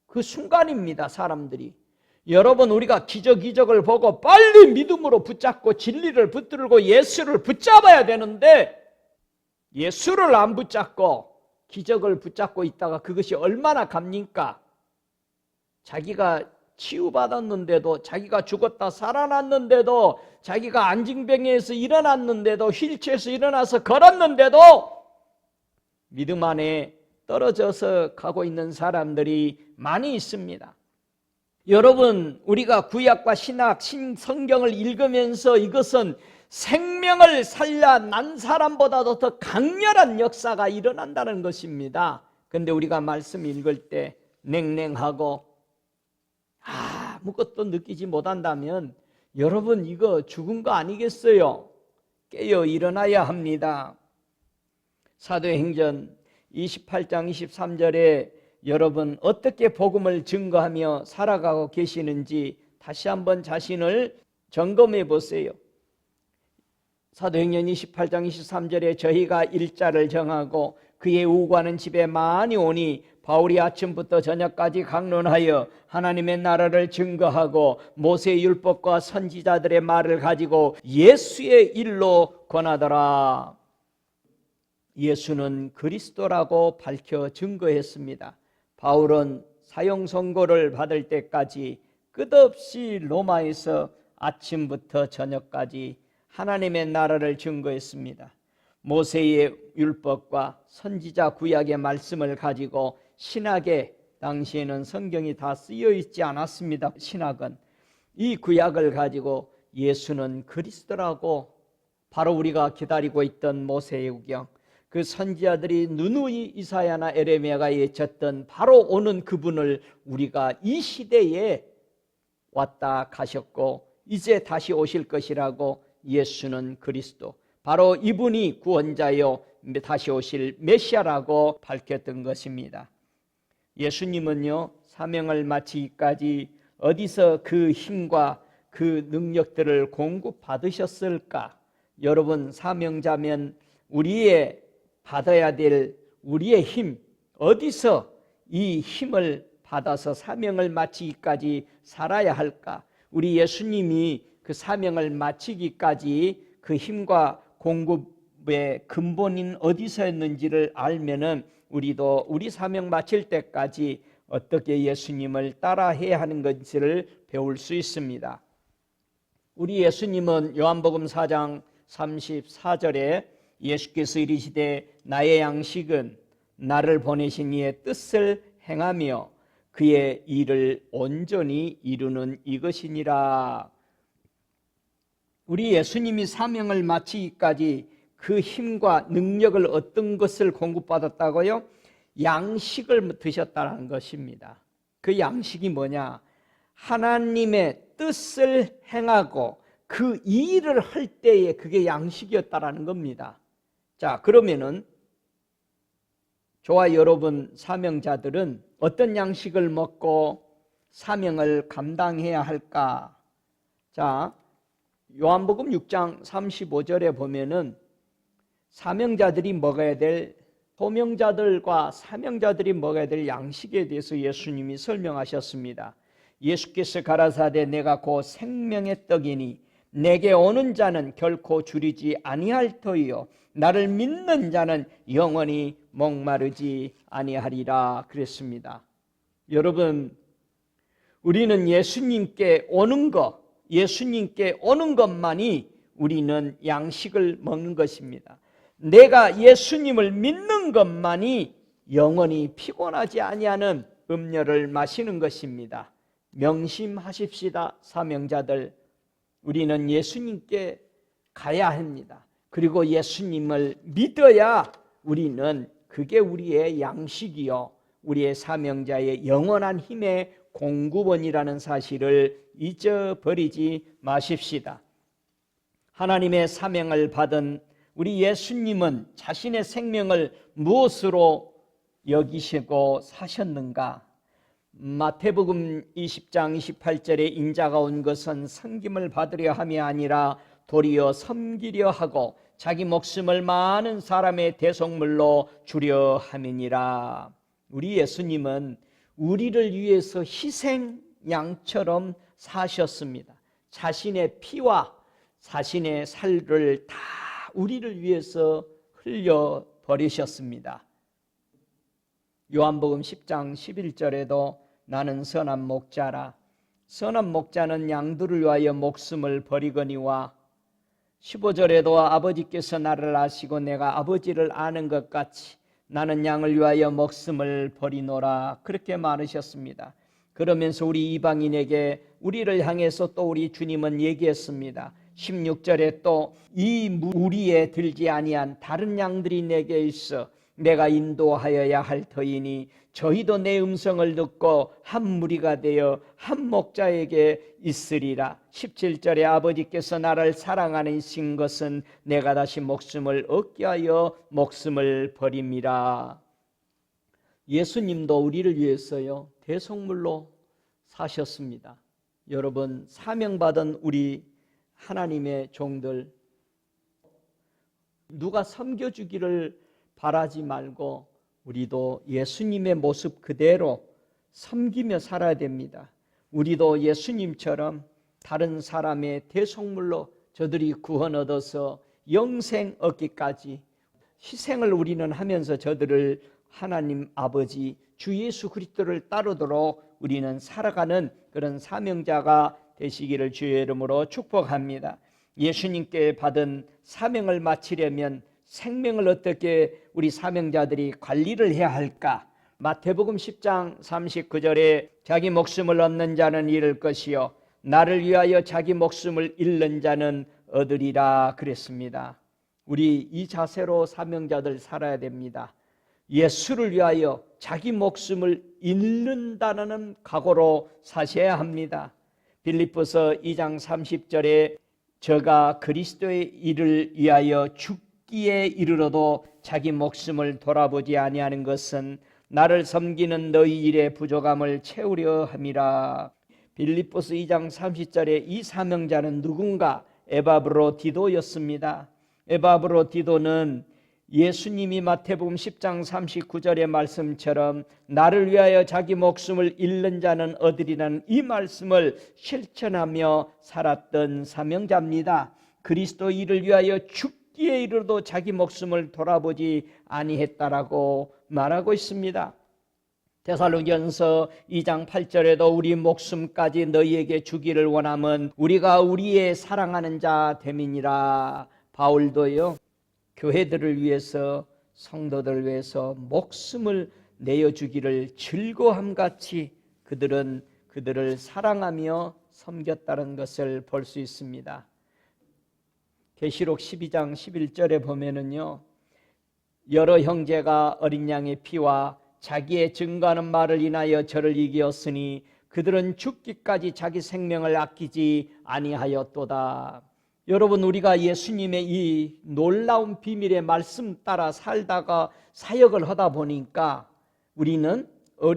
그 순간입니다. 사람들이. 여러분 우리가 기적을 보고 빨리 믿음으로 붙잡고 진리를 붙들고 예수를 붙잡아야 되는데 예수를 안 붙잡고 기적을 붙잡고 있다가 그것이 얼마나 갑니까? 자기가 치유받았는데도, 자기가 죽었다 살아났는데도, 자기가 안진병에서 일어났는데도, 휠체어에서 일어나서 걸었는데도 믿음 안에 떨어져서 가고 있는 사람들이 많이 있습니다. 여러분 우리가 구약과 신약, 성경을 읽으면서 이것은 생명을 살려 난 사람보다도 더 강렬한 역사가 일어난다는 것입니다. 그런데 우리가 말씀 읽을 때 냉랭하고 아무것도 느끼지 못한다면 여러분 이거 죽은 거 아니겠어요? 깨어 일어나야 합니다. 사도행전 28장 23절에 여러분 어떻게 복음을 증거하며 살아가고 계시는지 다시 한번 자신을 점검해 보세요. 사도행전 28장 23절에 저희가 일자를 정하고 그의 우고하는 집에 많이 오니 바울이 아침부터 저녁까지 강론하여 하나님의 나라를 증거하고 모세의 율법과 선지자들의 말을 가지고 예수의 일로 권하더라. 예수는 그리스도라고 밝혀 증거했습니다. 바울은 사형 선고를 받을 때까지 끝없이 로마에서 아침부터 저녁까지 하나님의 나라를 증거했습니다. 모세의 율법과 선지자 구약의 말씀을 가지고 신약에 당시에는 성경이 다 쓰여 있지 않았습니다. 신약은 이 구약을 가지고 예수는 그리스도라고 바로 우리가 기다리고 있던 모세의 우경, 그 선지자들이 누누이 이사야나 에레미야가 예쳤던 바로 오는 그분을 우리가 이 시대에 왔다 가셨고 이제 다시 오실 것이라고 예수는 그리스도, 바로 이분이 구원자요 다시 오실 메시아라고 밝혔던 것입니다. 예수님은요 사명을 마치기까지 어디서 그 힘과 그 능력들을 공급받으셨을까? 여러분 사명자면 우리의 받아야 될 우리의 힘, 어디서 이 힘을 받아서 사명을 마치기까지 살아야 할까? 우리 예수님이 그 사명을 마치기까지 그 힘과 공급의 근본인 어디서였는지를 알면은 우리도 우리 사명 마칠 때까지 어떻게 예수님을 따라해야 하는 것을 배울 수 있습니다. 우리 예수님은 요한복음 4장 34절에 예수께서 이르시되 나의 양식은 나를 보내신 이의 뜻을 행하며 그의 일을 온전히 이루는 이것이니라. 우리 예수님이 사명을 마치기까지 그 힘과 능력을 어떤 것을 공급받았다고요? 양식을 드셨다는 것입니다. 그 양식이 뭐냐? 하나님의 뜻을 행하고 그 일을 할 때에 그게 양식이었다라는 겁니다. 자, 그러면은 저와 여러분 사명자들은 어떤 양식을 먹고 사명을 감당해야 할까? 자, 요한복음 6장 35절에 보면은 사명자들이 먹어야 될, 소명자들과 사명자들이 먹어야 될 양식에 대해서 예수님이 설명하셨습니다. 예수께서 가라사대 내가 곧 생명의 떡이니 내게 오는 자는 결코 줄이지 아니할 터이요 나를 믿는 자는 영원히 목마르지 아니하리라 그랬습니다. 여러분 우리는 예수님께 오는 것만이 우리는 양식을 먹는 것입니다. 내가 예수님을 믿는 것만이 영원히 피곤하지 아니하는 음료를 마시는 것입니다. 명심하십시다. 사명자들, 우리는 예수님께 가야 합니다. 그리고 예수님을 믿어야 우리는 그게 우리의 양식이요 우리의 사명자의 영원한 힘의 공급원이라는 사실을 잊어버리지 마십시다. 하나님의 사명을 받은 우리 예수님은 자신의 생명을 무엇으로 여기시고 사셨는가? 마태복음 20장 28절에 인자가 온 것은 섬김을 받으려 함이 아니라 도리어 섬기려 하고 자기 목숨을 많은 사람의 대속물로 주려 함이니라. 우리 예수님은 우리를 위해서 희생 양처럼 사셨습니다. 자신의 피와 자신의 살을 다 우리를 위해서 흘려 버리셨습니다. 요한복음 10장 11절에도 나는 선한 목자라. 선한 목자는 양들을 위하여 목숨을 버리거니와 15절에도 아버지께서 나를 아시고 내가 아버지를 아는 것 같이 나는 양을 위하여 목숨을 버리노라. 그렇게 말하셨습니다. 그러면서 우리 이방인에게 우리를 향해서 또 우리 주님은 얘기했습니다. 16절에 또 이 무리에 들지 아니한 다른 양들이 내게 있어 내가 인도하여야 할 터이니 저희도 내 음성을 듣고 한 무리가 되어 한 목자에게 있으리라. 17절에 아버지께서 나를 사랑하신 것은 내가 다시 목숨을 얻게 하여 목숨을 버림이라. 예수님도 우리를 위해서요 대속물로 사셨습니다. 여러분, 사명받은 우리 하나님의 종들, 누가 섬겨주기를 바라지 말고 우리도 예수님의 모습 그대로 섬기며 살아야 됩니다. 우리도 예수님처럼 다른 사람의 대속물로 저들이 구원 얻어서 영생 얻기까지 희생을 우리는 하면서 저들을 하나님 아버지 주 예수 그리스도를 따르도록 우리는 살아가는 그런 사명자가 되시기를 주의 이름으로 축복합니다. 예수님께 받은 사명을 마치려면 생명을 어떻게 우리 사명자들이 관리를 해야 할까? 마태복음 10장 39절에 자기 목숨을 얻는 자는 잃을 것이요 나를 위하여 자기 목숨을 잃는 자는 얻으리라 그랬습니다. 우리 이 자세로 사명자들 살아야 됩니다. 예수를 위하여 자기 목숨을 잃는다는 각오로 사셔야 합니다. 빌립보서 2장 30절에 저가 그리스도의 일을 위하여 죽기에 이르러도 자기 목숨을 돌아보지 아니하는 것은 나를 섬기는 너희 일의 부족함을 채우려 함이라. 빌립보서 2장 30절에 이 사명자는 누군가? 에바브로디도였습니다. 에바브로디도는 예수님이 마태복음 10장 39절의 말씀처럼 나를 위하여 자기 목숨을 잃는 자는 얻으리라는 이 말씀을 실천하며 살았던 사명자입니다. 그리스도 일을 위하여 죽기에 이르러도 자기 목숨을 돌아보지 아니했다라고 말하고 있습니다. 데살로니가서 2장 8절에도 우리 목숨까지 너희에게 주기를 원함은 우리가 우리의 사랑하는 자 됨이니라. 바울도요 교회들을 위해서 성도들을 위해서 목숨을 내어주기를 즐거움같이 그들을 사랑하며 섬겼다는 것을 볼 수 있습니다. 계시록 12장 11절에 보면은요 여러 형제가 어린 양의 피와 자기의 증거하는 말을 인하여 저를 이기었으니 그들은 죽기까지 자기 생명을 아끼지 아니하였도다. 여러분, 우리가 예수님의 이 놀라운 비밀의 말씀 따라 살다가 사역을 하다 보니까 우리는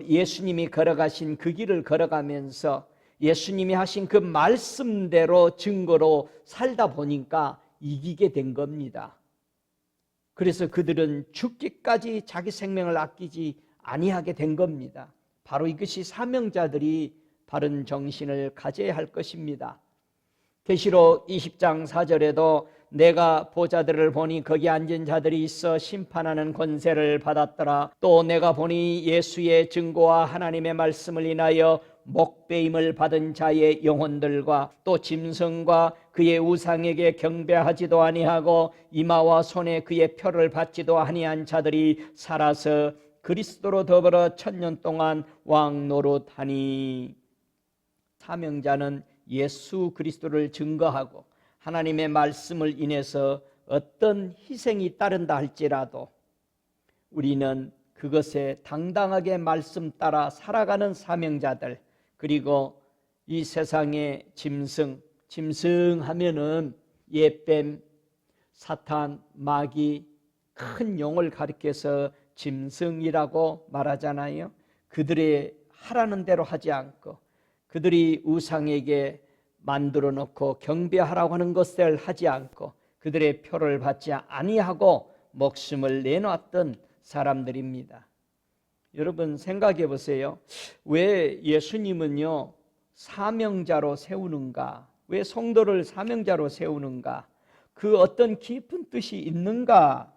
예수님이 걸어가신 그 길을 걸어가면서 예수님이 하신 그 말씀대로 증거로 살다 보니까 이기게 된 겁니다. 그래서 그들은 죽기까지 자기 생명을 아끼지 아니하게 된 겁니다. 바로 이것이 사명자들이 바른 정신을 가져야 할 것입니다. 계시록 20장 4절에도 내가 보자들을 보니 거기 앉은 자들이 있어 심판하는 권세를 받았더라. 또 내가 보니 예수의 증거와 하나님의 말씀을 인하여 목배임을 받은 자의 영혼들과 또 짐승과 그의 우상에게 경배하지도 아니하고 이마와 손에 그의 표를 받지도 아니한 자들이 살아서 그리스도로 더불어 1000년 동안 왕 노릇하니. 사명자는 예수 그리스도를 증거하고 하나님의 말씀을 인해서 어떤 희생이 따른다 할지라도 우리는 그것에 당당하게 말씀 따라 살아가는 사명자들, 그리고 이 세상의 짐승 하면은 옛뱀, 사탄, 마귀, 큰 용을 가리켜서 짐승이라고 말하잖아요. 그들의 하라는 대로 하지 않고 그들이 우상에게 만들어 놓고 경배하라고 하는 것을 하지 않고 그들의 표를 받지 아니하고 목숨을 내놓았던 사람들입니다. 여러분 생각해 보세요. 왜 예수님은요 사명자로 세우는가? 왜 성도를 사명자로 세우는가? 그 어떤 깊은 뜻이 있는가?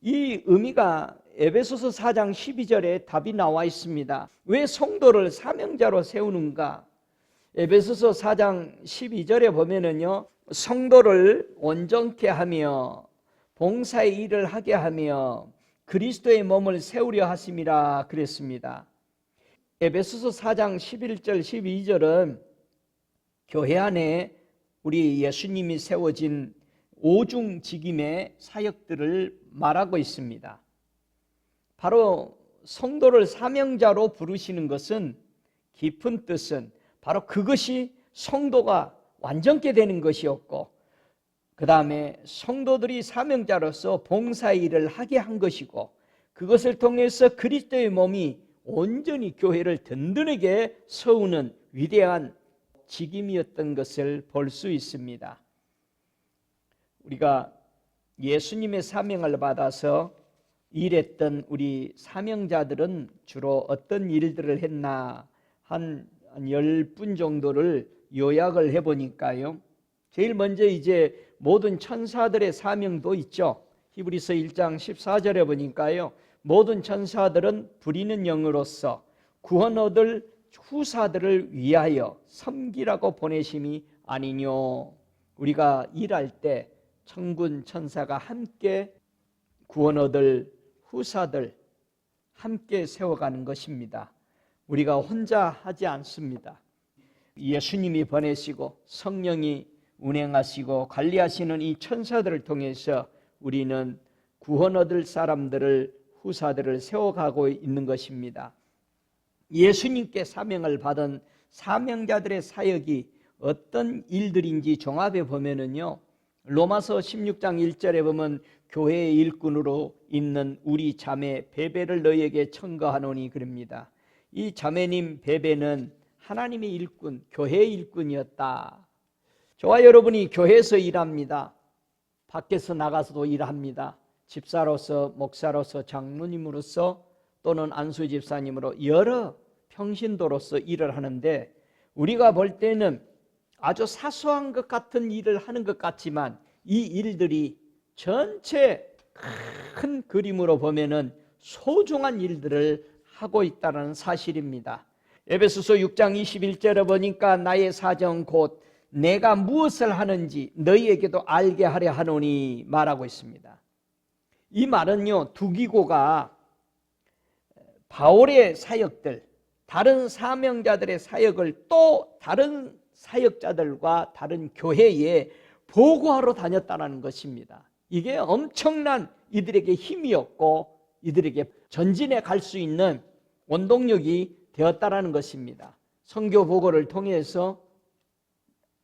이 의미가 에베소서 4장 12절에 답이 나와 있습니다. 왜 성도를 사명자로 세우는가? 에베소서 4장 12절에 보면은요, 성도를 온전케 하며 봉사의 일을 하게 하며 그리스도의 몸을 세우려 하심이라 그랬습니다. 에베소서 4장 11절 12절은 교회 안에 우리 예수님이 세워진 오중직임의 사역들을 말하고 있습니다. 바로 성도를 사명자로 부르시는 것은 깊은 뜻은 바로 그것이 성도가 완전케 되는 것이었고 그 다음에 성도들이 사명자로서 봉사의 일을 하게 한 것이고 그것을 통해서 그리스도의 몸이 온전히 교회를 든든하게 세우는 위대한 직임이었던 것을 볼 수 있습니다. 우리가 예수님의 사명을 받아서 일했던 우리 사명자들은 주로 어떤 일들을 했나 한 10분 정도를 요약을 해보니까요. 제일 먼저 이제 모든 천사들의 사명도 있죠. 히브리서 1장 14절에 보니까요. 모든 천사들은 부리는 영으로서 구원 얻을 후사들을 위하여 섬기라고 보내심이 아니뇨. 우리가 일할 때 천군 천사가 함께 구원 얻을 후사들 함께 세워가는 것입니다. 우리가 혼자 하지 않습니다. 예수님이 보내시고 성령이 운행하시고 관리하시는 이 천사들을 통해서 우리는 구원 얻을 사람들을 후사들을 세워가고 있는 것입니다. 예수님께 사명을 받은 사명자들의 사역이 어떤 일들인지 종합해 보면은요. 로마서 16장 1절에 보면 교회의 일꾼으로 있는 우리 자매 베베를 너희에게 청거하노니 그럽니다. 이 자매님 베베는 하나님의 일꾼, 교회의 일꾼이었다. 저와 여러분이 교회에서 일합니다. 밖에서 나가서도 일합니다. 집사로서, 목사로서, 장로님으로서 또는 안수 집사님으로 여러 평신도로서 일을 하는데 우리가 볼 때는 아주 사소한 것 같은 일을 하는 것 같지만 이 일들이 전체 큰 그림으로 보면은 소중한 일들을 하고 있다는 사실입니다. 에베소서 6장 21절에 보니까 나의 사정 곧 내가 무엇을 하는지 너희에게도 알게 하려 하노니 말하고 있습니다. 이 말은요, 두기고가 바울의 사역들, 다른 사명자들의 사역을 또 다른 사역자들과 다른 교회에 보고하러 다녔다는 것입니다. 이게 엄청난 이들에게 힘이었고 이들에게 전진해 갈 수 있는 원동력이 되었다는 것입니다. 선교 보고를 통해서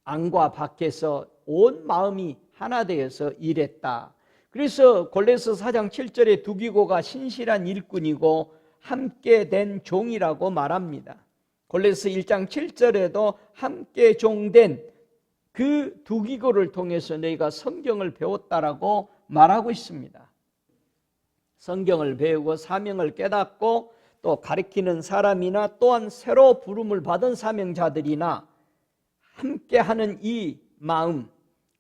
안과 밖에서 온 마음이 하나 되어서 일했다. 그래서 골로새 4장 7절에 두기고가 신실한 일꾼이고 함께 된 종이라고 말합니다. 골로새 1장 7절에도 함께 종된 그 두기고를 통해서 너희가 성경을 배웠다라고 말하고 있습니다. 성경을 배우고 사명을 깨닫고 또 가르치는 사람이나 또한 새로 부름을 받은 사명자들이나 함께하는 이 마음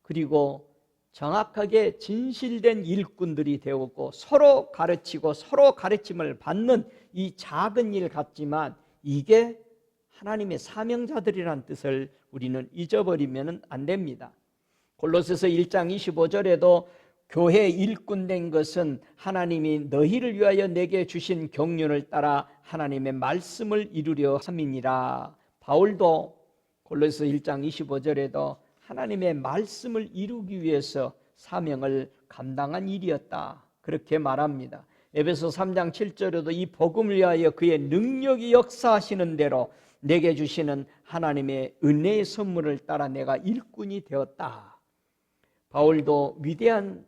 그리고 정확하게 진실된 일꾼들이 되었고 서로 가르치고 서로 가르침을 받는 이 작은 일 같지만 이게 하나님의 사명자들이란 뜻을 우리는 잊어버리면 안 됩니다. 골로새서 1장 25절에도 교회 일꾼된 것은 하나님이 너희를 위하여 내게 주신 경륜을 따라 하나님의 말씀을 이루려 함이니라. 바울도 골로새 1장 25절에도 하나님의 말씀을 이루기 위해서 사명을 감당한 일이었다 그렇게 말합니다. 에베소 3장 7절에도 이 복음을 위하여 그의 능력이 역사하시는 대로 내게 주시는 하나님의 은혜의 선물을 따라 내가 일꾼이 되었다. 바울도 위대한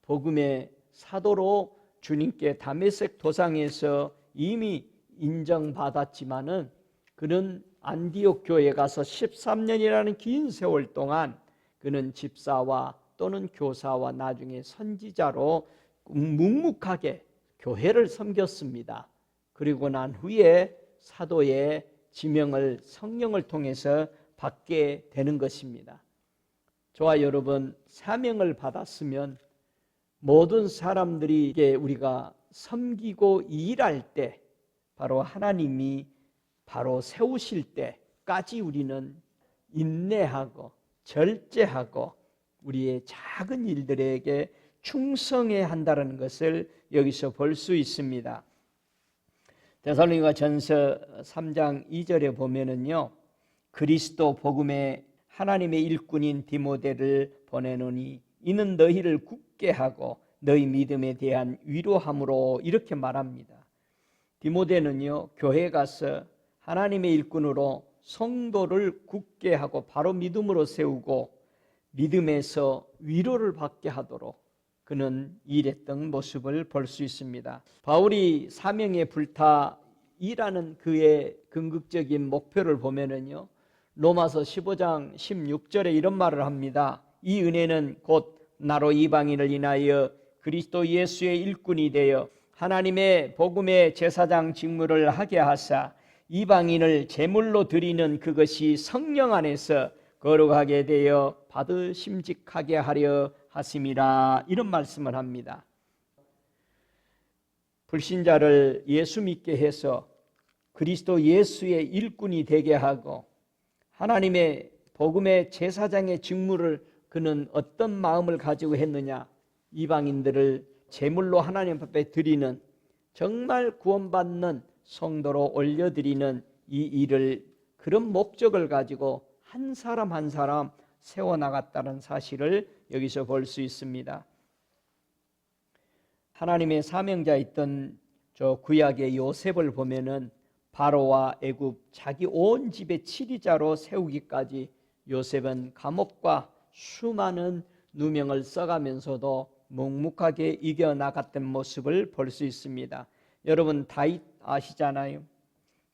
복음의 사도로 주님께 다메섹 도상에서 이미 인정받았지만은 그는 안디옥 교회에 가서 13년이라는 긴 세월 동안 그는 집사와 또는 교사와 나중에 선지자로 묵묵하게 교회를 섬겼습니다. 그리고 난 후에 사도의 지명을 성령을 통해서 받게 되는 것입니다. 저와 여러분, 사명을 받았으면 모든 사람들이 우리가 섬기고 일할 때 바로 하나님이 바로 세우실 때까지 우리는 인내하고 절제하고 우리의 작은 일들에게 충성해야 한다는 것을 여기서 볼 수 있습니다. 데살로니가전서 3장 2절에 보면은요, 그리스도 복음의 하나님의 일꾼인 디모데를 보내노니 이는 너희를 굳게 하고 너희 믿음에 대한 위로함으로 이렇게 말합니다. 디모데는요, 교회에 가서 하나님의 일꾼으로 성도를 굳게 하고 바로 믿음으로 세우고 믿음에서 위로를 받게 하도록 그는 일했던 모습을 볼 수 있습니다. 바울이 사명에 불타 일하는 그의 궁극적인 목표를 보면은요, 로마서 15장 16절에 이런 말을 합니다. 이 은혜는 곧 나로 이방인을 인하여 그리스도 예수의 일꾼이 되어 하나님의 복음의 제사장 직무를 하게 하사 이방인을 제물로 드리는 그것이 성령 안에서 거룩하게 되어 받으심직하게 하려 하심이라, 이런 말씀을 합니다. 불신자를 예수 믿게 해서 그리스도 예수의 일꾼이 되게 하고 하나님의 복음의 제사장의 직무를 그는 어떤 마음을 가지고 했느냐, 이방인들을 제물로 하나님 앞에 드리는, 정말 구원받는 성도로 올려드리는 이 일을, 그런 목적을 가지고 한 사람 한 사람 세워나갔다는 사실을 여기서 볼 수 있습니다. 하나님의 사명자였던 저 구약의 요셉을 보면은 바로와 애굽 자기 온 집의 치리자로 세우기까지 요셉은 감옥과 수많은 누명을 써가면서도 묵묵하게 이겨나갔던 모습을 볼 수 있습니다. 여러분, 다윗 아시잖아요.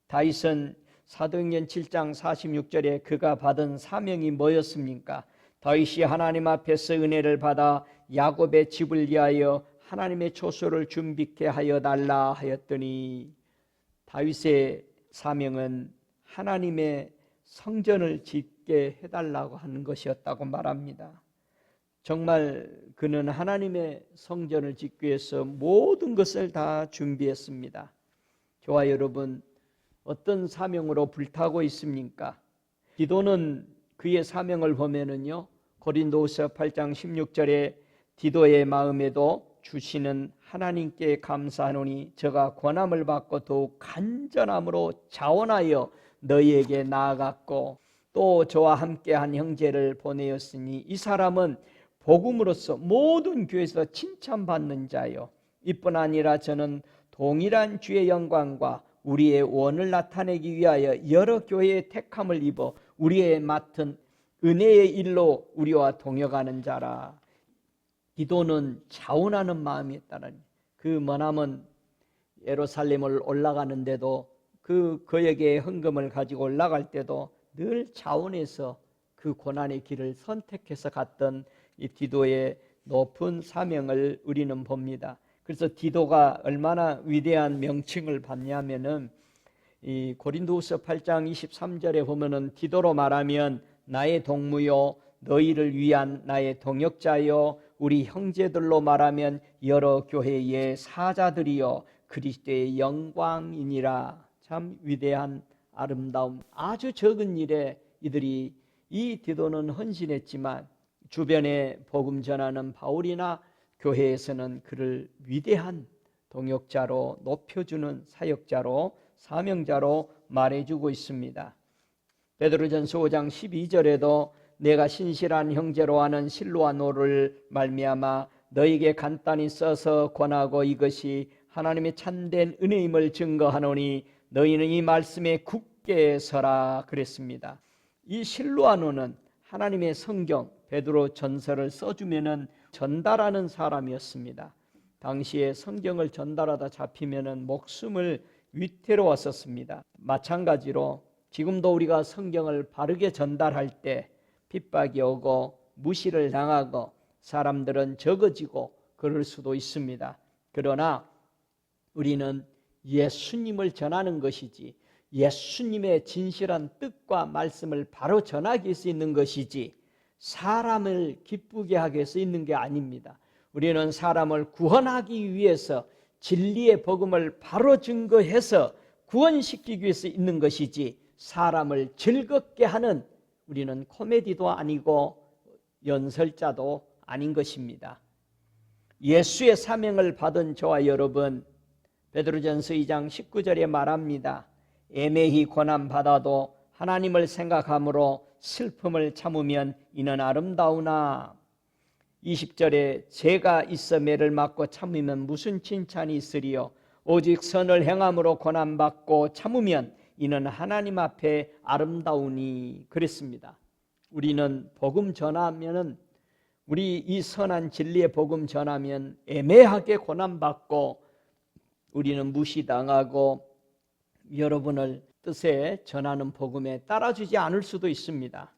다윗은 사도행전 7장 46절에 그가 받은 사명이 뭐였습니까? 다윗이 하나님 앞에서 은혜를 받아 야곱의 집을 위하여 하나님의 초소를 준비케 하여 달라 하였더니, 다윗의 사명은 하나님의 성전을 짓게 해달라고 하는 것이었다고 말합니다. 정말 그는 하나님의 성전을 짓기 위해서 모든 것을 다 준비했습니다. 저와 여러분, 어떤 사명으로 불타고 있습니까? 디도는 그의 사명을 보면은요, 고린도후서 8장 16절에 디도의 마음에도 주시는 하나님께 감사하노니 저가 권함을 받고 더욱 간절함으로 자원하여 너희에게 나아갔고 또 저와 함께한 형제를 보내었으니 이 사람은 복음으로서 모든 교회에서 칭찬받는 자요, 이뿐 아니라 저는 동일한 주의 영광과 우리의 원을 나타내기 위하여 여러 교회의 택함을 입어 우리의 맡은 은혜의 일로 우리와 동역하는 자라. 디도는 자원하는 마음이었다는, 그 머나먼 예루살렘을 올라가는데도 그 거역의 헌금을 가지고 올라갈 때도 늘 자원해서 그 고난의 길을 선택해서 갔던 이 디도의 높은 사명을 우리는 봅니다. 그래서 디도가 얼마나 위대한 명칭을 받냐면은 이 고린도후서 8장 23절에 보면은 디도로 말하면 나의 동무요 너희를 위한 나의 동역자요 우리 형제들로 말하면 여러 교회의 사자들이요 그리스도의 영광이니라. 참 위대한 아름다움. 아주 적은 일에 이들이, 이 디도는 헌신했지만 주변에 복음 전하는 바울이나 교회에서는 그를 위대한 동역자로 높여주는 사역자로 사명자로 말해주고 있습니다. 베드로전서 5장 12절에도 내가 신실한 형제로 하는 실로아노를 말미암아 너에게 간단히 써서 권하고 이것이 하나님의 참된 은혜임을 증거하노니 너희는 이 말씀에 굳게 서라 그랬습니다. 이 실로아노는 하나님의 성경 베드로 전서를 써주면은 전달하는 사람이었습니다. 당시에 성경을 전달하다 잡히면은 목숨을 위태로웠었습니다. 마찬가지로 지금도 우리가 성경을 바르게 전달할 때 핍박이 오고 무시를 당하고 사람들은 적어지고 그럴 수도 있습니다. 그러나 우리는 예수님을 전하는 것이지 예수님의 진실한 뜻과 말씀을 바로 전하기 위해서 있는 것이지 사람을 기쁘게 하기 위해서 있는 게 아닙니다. 우리는 사람을 구원하기 위해서 진리의 복음을 바로 증거해서 구원시키기 위해서 있는 것이지 사람을 즐겁게 하는 우리는 코미디도 아니고 연설자도 아닌 것입니다. 예수의 사명을 받은 저와 여러분, 베드로전서 2장 19절에 말합니다. 애매히 고난받아도 하나님을 생각함으로 슬픔을 참으면 이는 아름다우나 20절에 죄가 있어 매를 맞고 참으면 무슨 칭찬이 있으리요 오직 선을 행함으로 고난받고 참으면 이는 하나님 앞에 아름다우니 그랬습니다. 우리는 복음 전하면은 우리 이 선한 진리의 복음 전하면 애매하게 고난받고 우리는 무시당하고 여러분을 뜻에 전하는 복음에 따라주지 않을 수도 있습니다.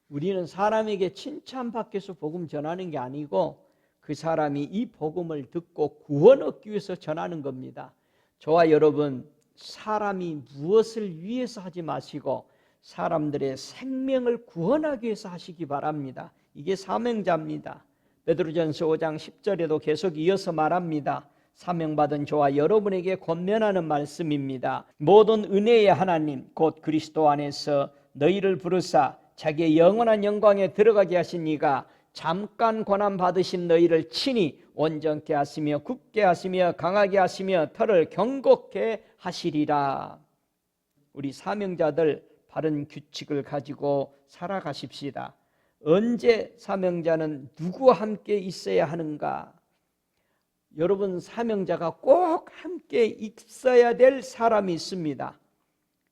우리는 사람에게 칭찬받기 위해서 복음 전하는 게 아니고 그 사람이 이 복음을 듣고 구원 얻기 위해서 전하는 겁니다. 저와 여러분, 사람이 무엇을 위해서 하지 마시고 사람들의 생명을 구원하기 위해서 하시기 바랍니다. 이게 사명자입니다. 베드로전서 5장 10절에도 계속 이어서 말합니다. 사명받은 저와 여러분에게 권면하는 말씀입니다. 모든 은혜의 하나님 곧 그리스도 안에서 너희를 부르사 자기의 영원한 영광에 들어가게 하신 이가 잠깐 고난받으신 너희를 친히 온전케 하시며 굳게 하시며 강하게 하시며 털을 경고케 하시리라. 우리 사명자들 바른 규칙을 가지고 살아가십시다. 언제 사명자는 누구와 함께 있어야 하는가? 여러분, 사명자가 꼭 함께 있어야 될 사람이 있습니다.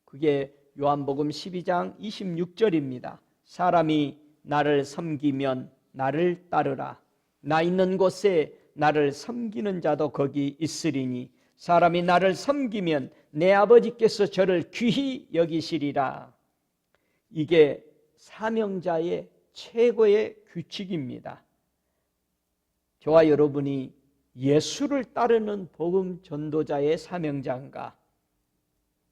그게 요한복음 12장 26절입니다. 사람이 나를 섬기면 나를 따르라. 나 있는 곳에 나를 섬기는 자도 거기 있으리니 사람이 나를 섬기면 내 아버지께서 저를 귀히 여기시리라. 이게 사명자의 최고의 규칙입니다. 저와 여러분이 예수를 따르는 복음 전도자의 사명자인가?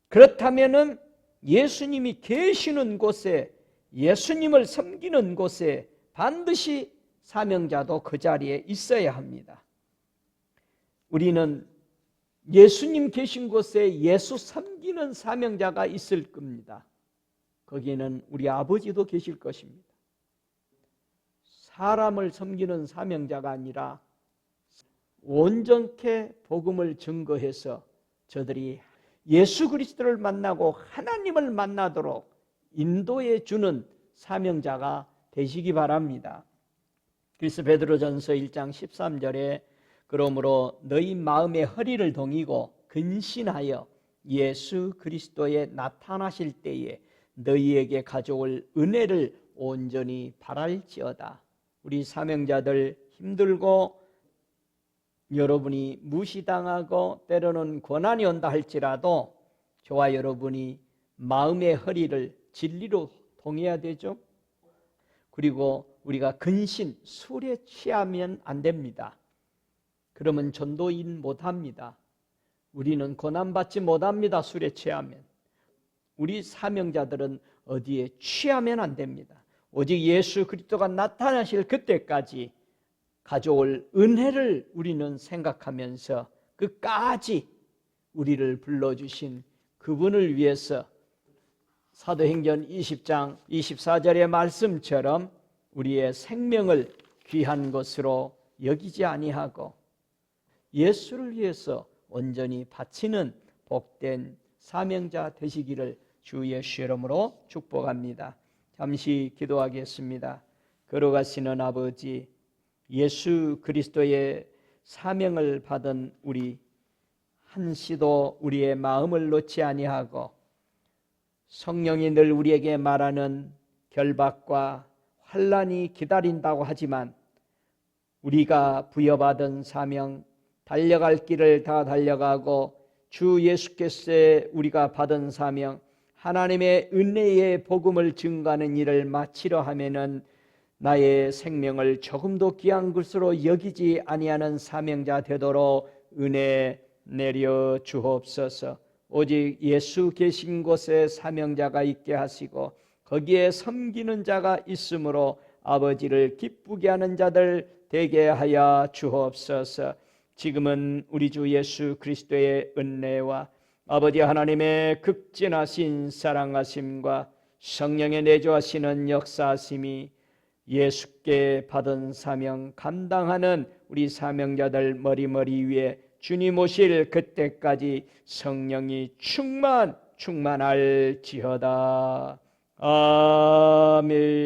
그렇다면은 예수님이 계시는 곳에 예수님을 섬기는 곳에 반드시 사명자도 그 자리에 있어야 합니다. 우리는 예수님 계신 곳에 예수 섬기는 사명자가 있을 겁니다. 거기에는 우리 아버지도 계실 것입니다. 사람을 섬기는 사명자가 아니라 온전케 복음을 증거해서 저들이 예수 그리스도를 만나고 하나님을 만나도록 인도해 주는 사명자가 되시기 바랍니다. 그래서 베드로전서 1장 13절에 그러므로 너희 마음의 허리를 동이고 근신하여 예수 그리스도에 나타나실 때에 너희에게 가져올 은혜를 온전히 바랄지어다. 우리 사명자들 힘들고 여러분이 무시당하고 때로는 고난이 온다 할지라도 저와 여러분이 마음의 허리를 진리로 동해야 되죠. 그리고 우리가 근신, 술에 취하면 안 됩니다. 그러면 전도인 못합니다. 우리는 고난받지 못합니다. 술에 취하면. 우리 사명자들은 어디에 취하면 안 됩니다. 오직 예수 그리스도가 나타나실 그때까지 가져올 은혜를 우리는 생각하면서 끝까지 우리를 불러주신 그분을 위해서 사도행전 20장 24절의 말씀처럼 우리의 생명을 귀한 것으로 여기지 아니하고 예수를 위해서 온전히 바치는 복된 사명자 되시기를 주 예수 이름으로 축복합니다. 잠시 기도하겠습니다. 걸어가시는 아버지, 예수 그리스도의 사명을 받은 우리 한시도 우리의 마음을 놓지 아니하고 성령이 늘 우리에게 말하는 결박과 환난이 기다린다고 하지만 우리가 부여받은 사명, 달려갈 길을 다 달려가고 주 예수께서 우리가 받은 사명, 하나님의 은혜의 복음을 증거하는 일을 마치려 하면은 나의 생명을 조금도 귀한 것으로 여기지 아니하는 사명자 되도록 은혜 내려 주옵소서. 오직 예수 계신 곳에 사명자가 있게 하시고 거기에 섬기는 자가 있으므로 아버지를 기쁘게 하는 자들 되게 하여 주옵소서. 지금은 우리 주 예수 그리스도의 은혜와 아버지 하나님의 극진하신 사랑하심과 성령의 내주하시는 역사하심이 예수께 받은 사명 감당하는 우리 사명자들 머리 위에 주님 오실 그때까지 성령이 충만할지어다. 아멘.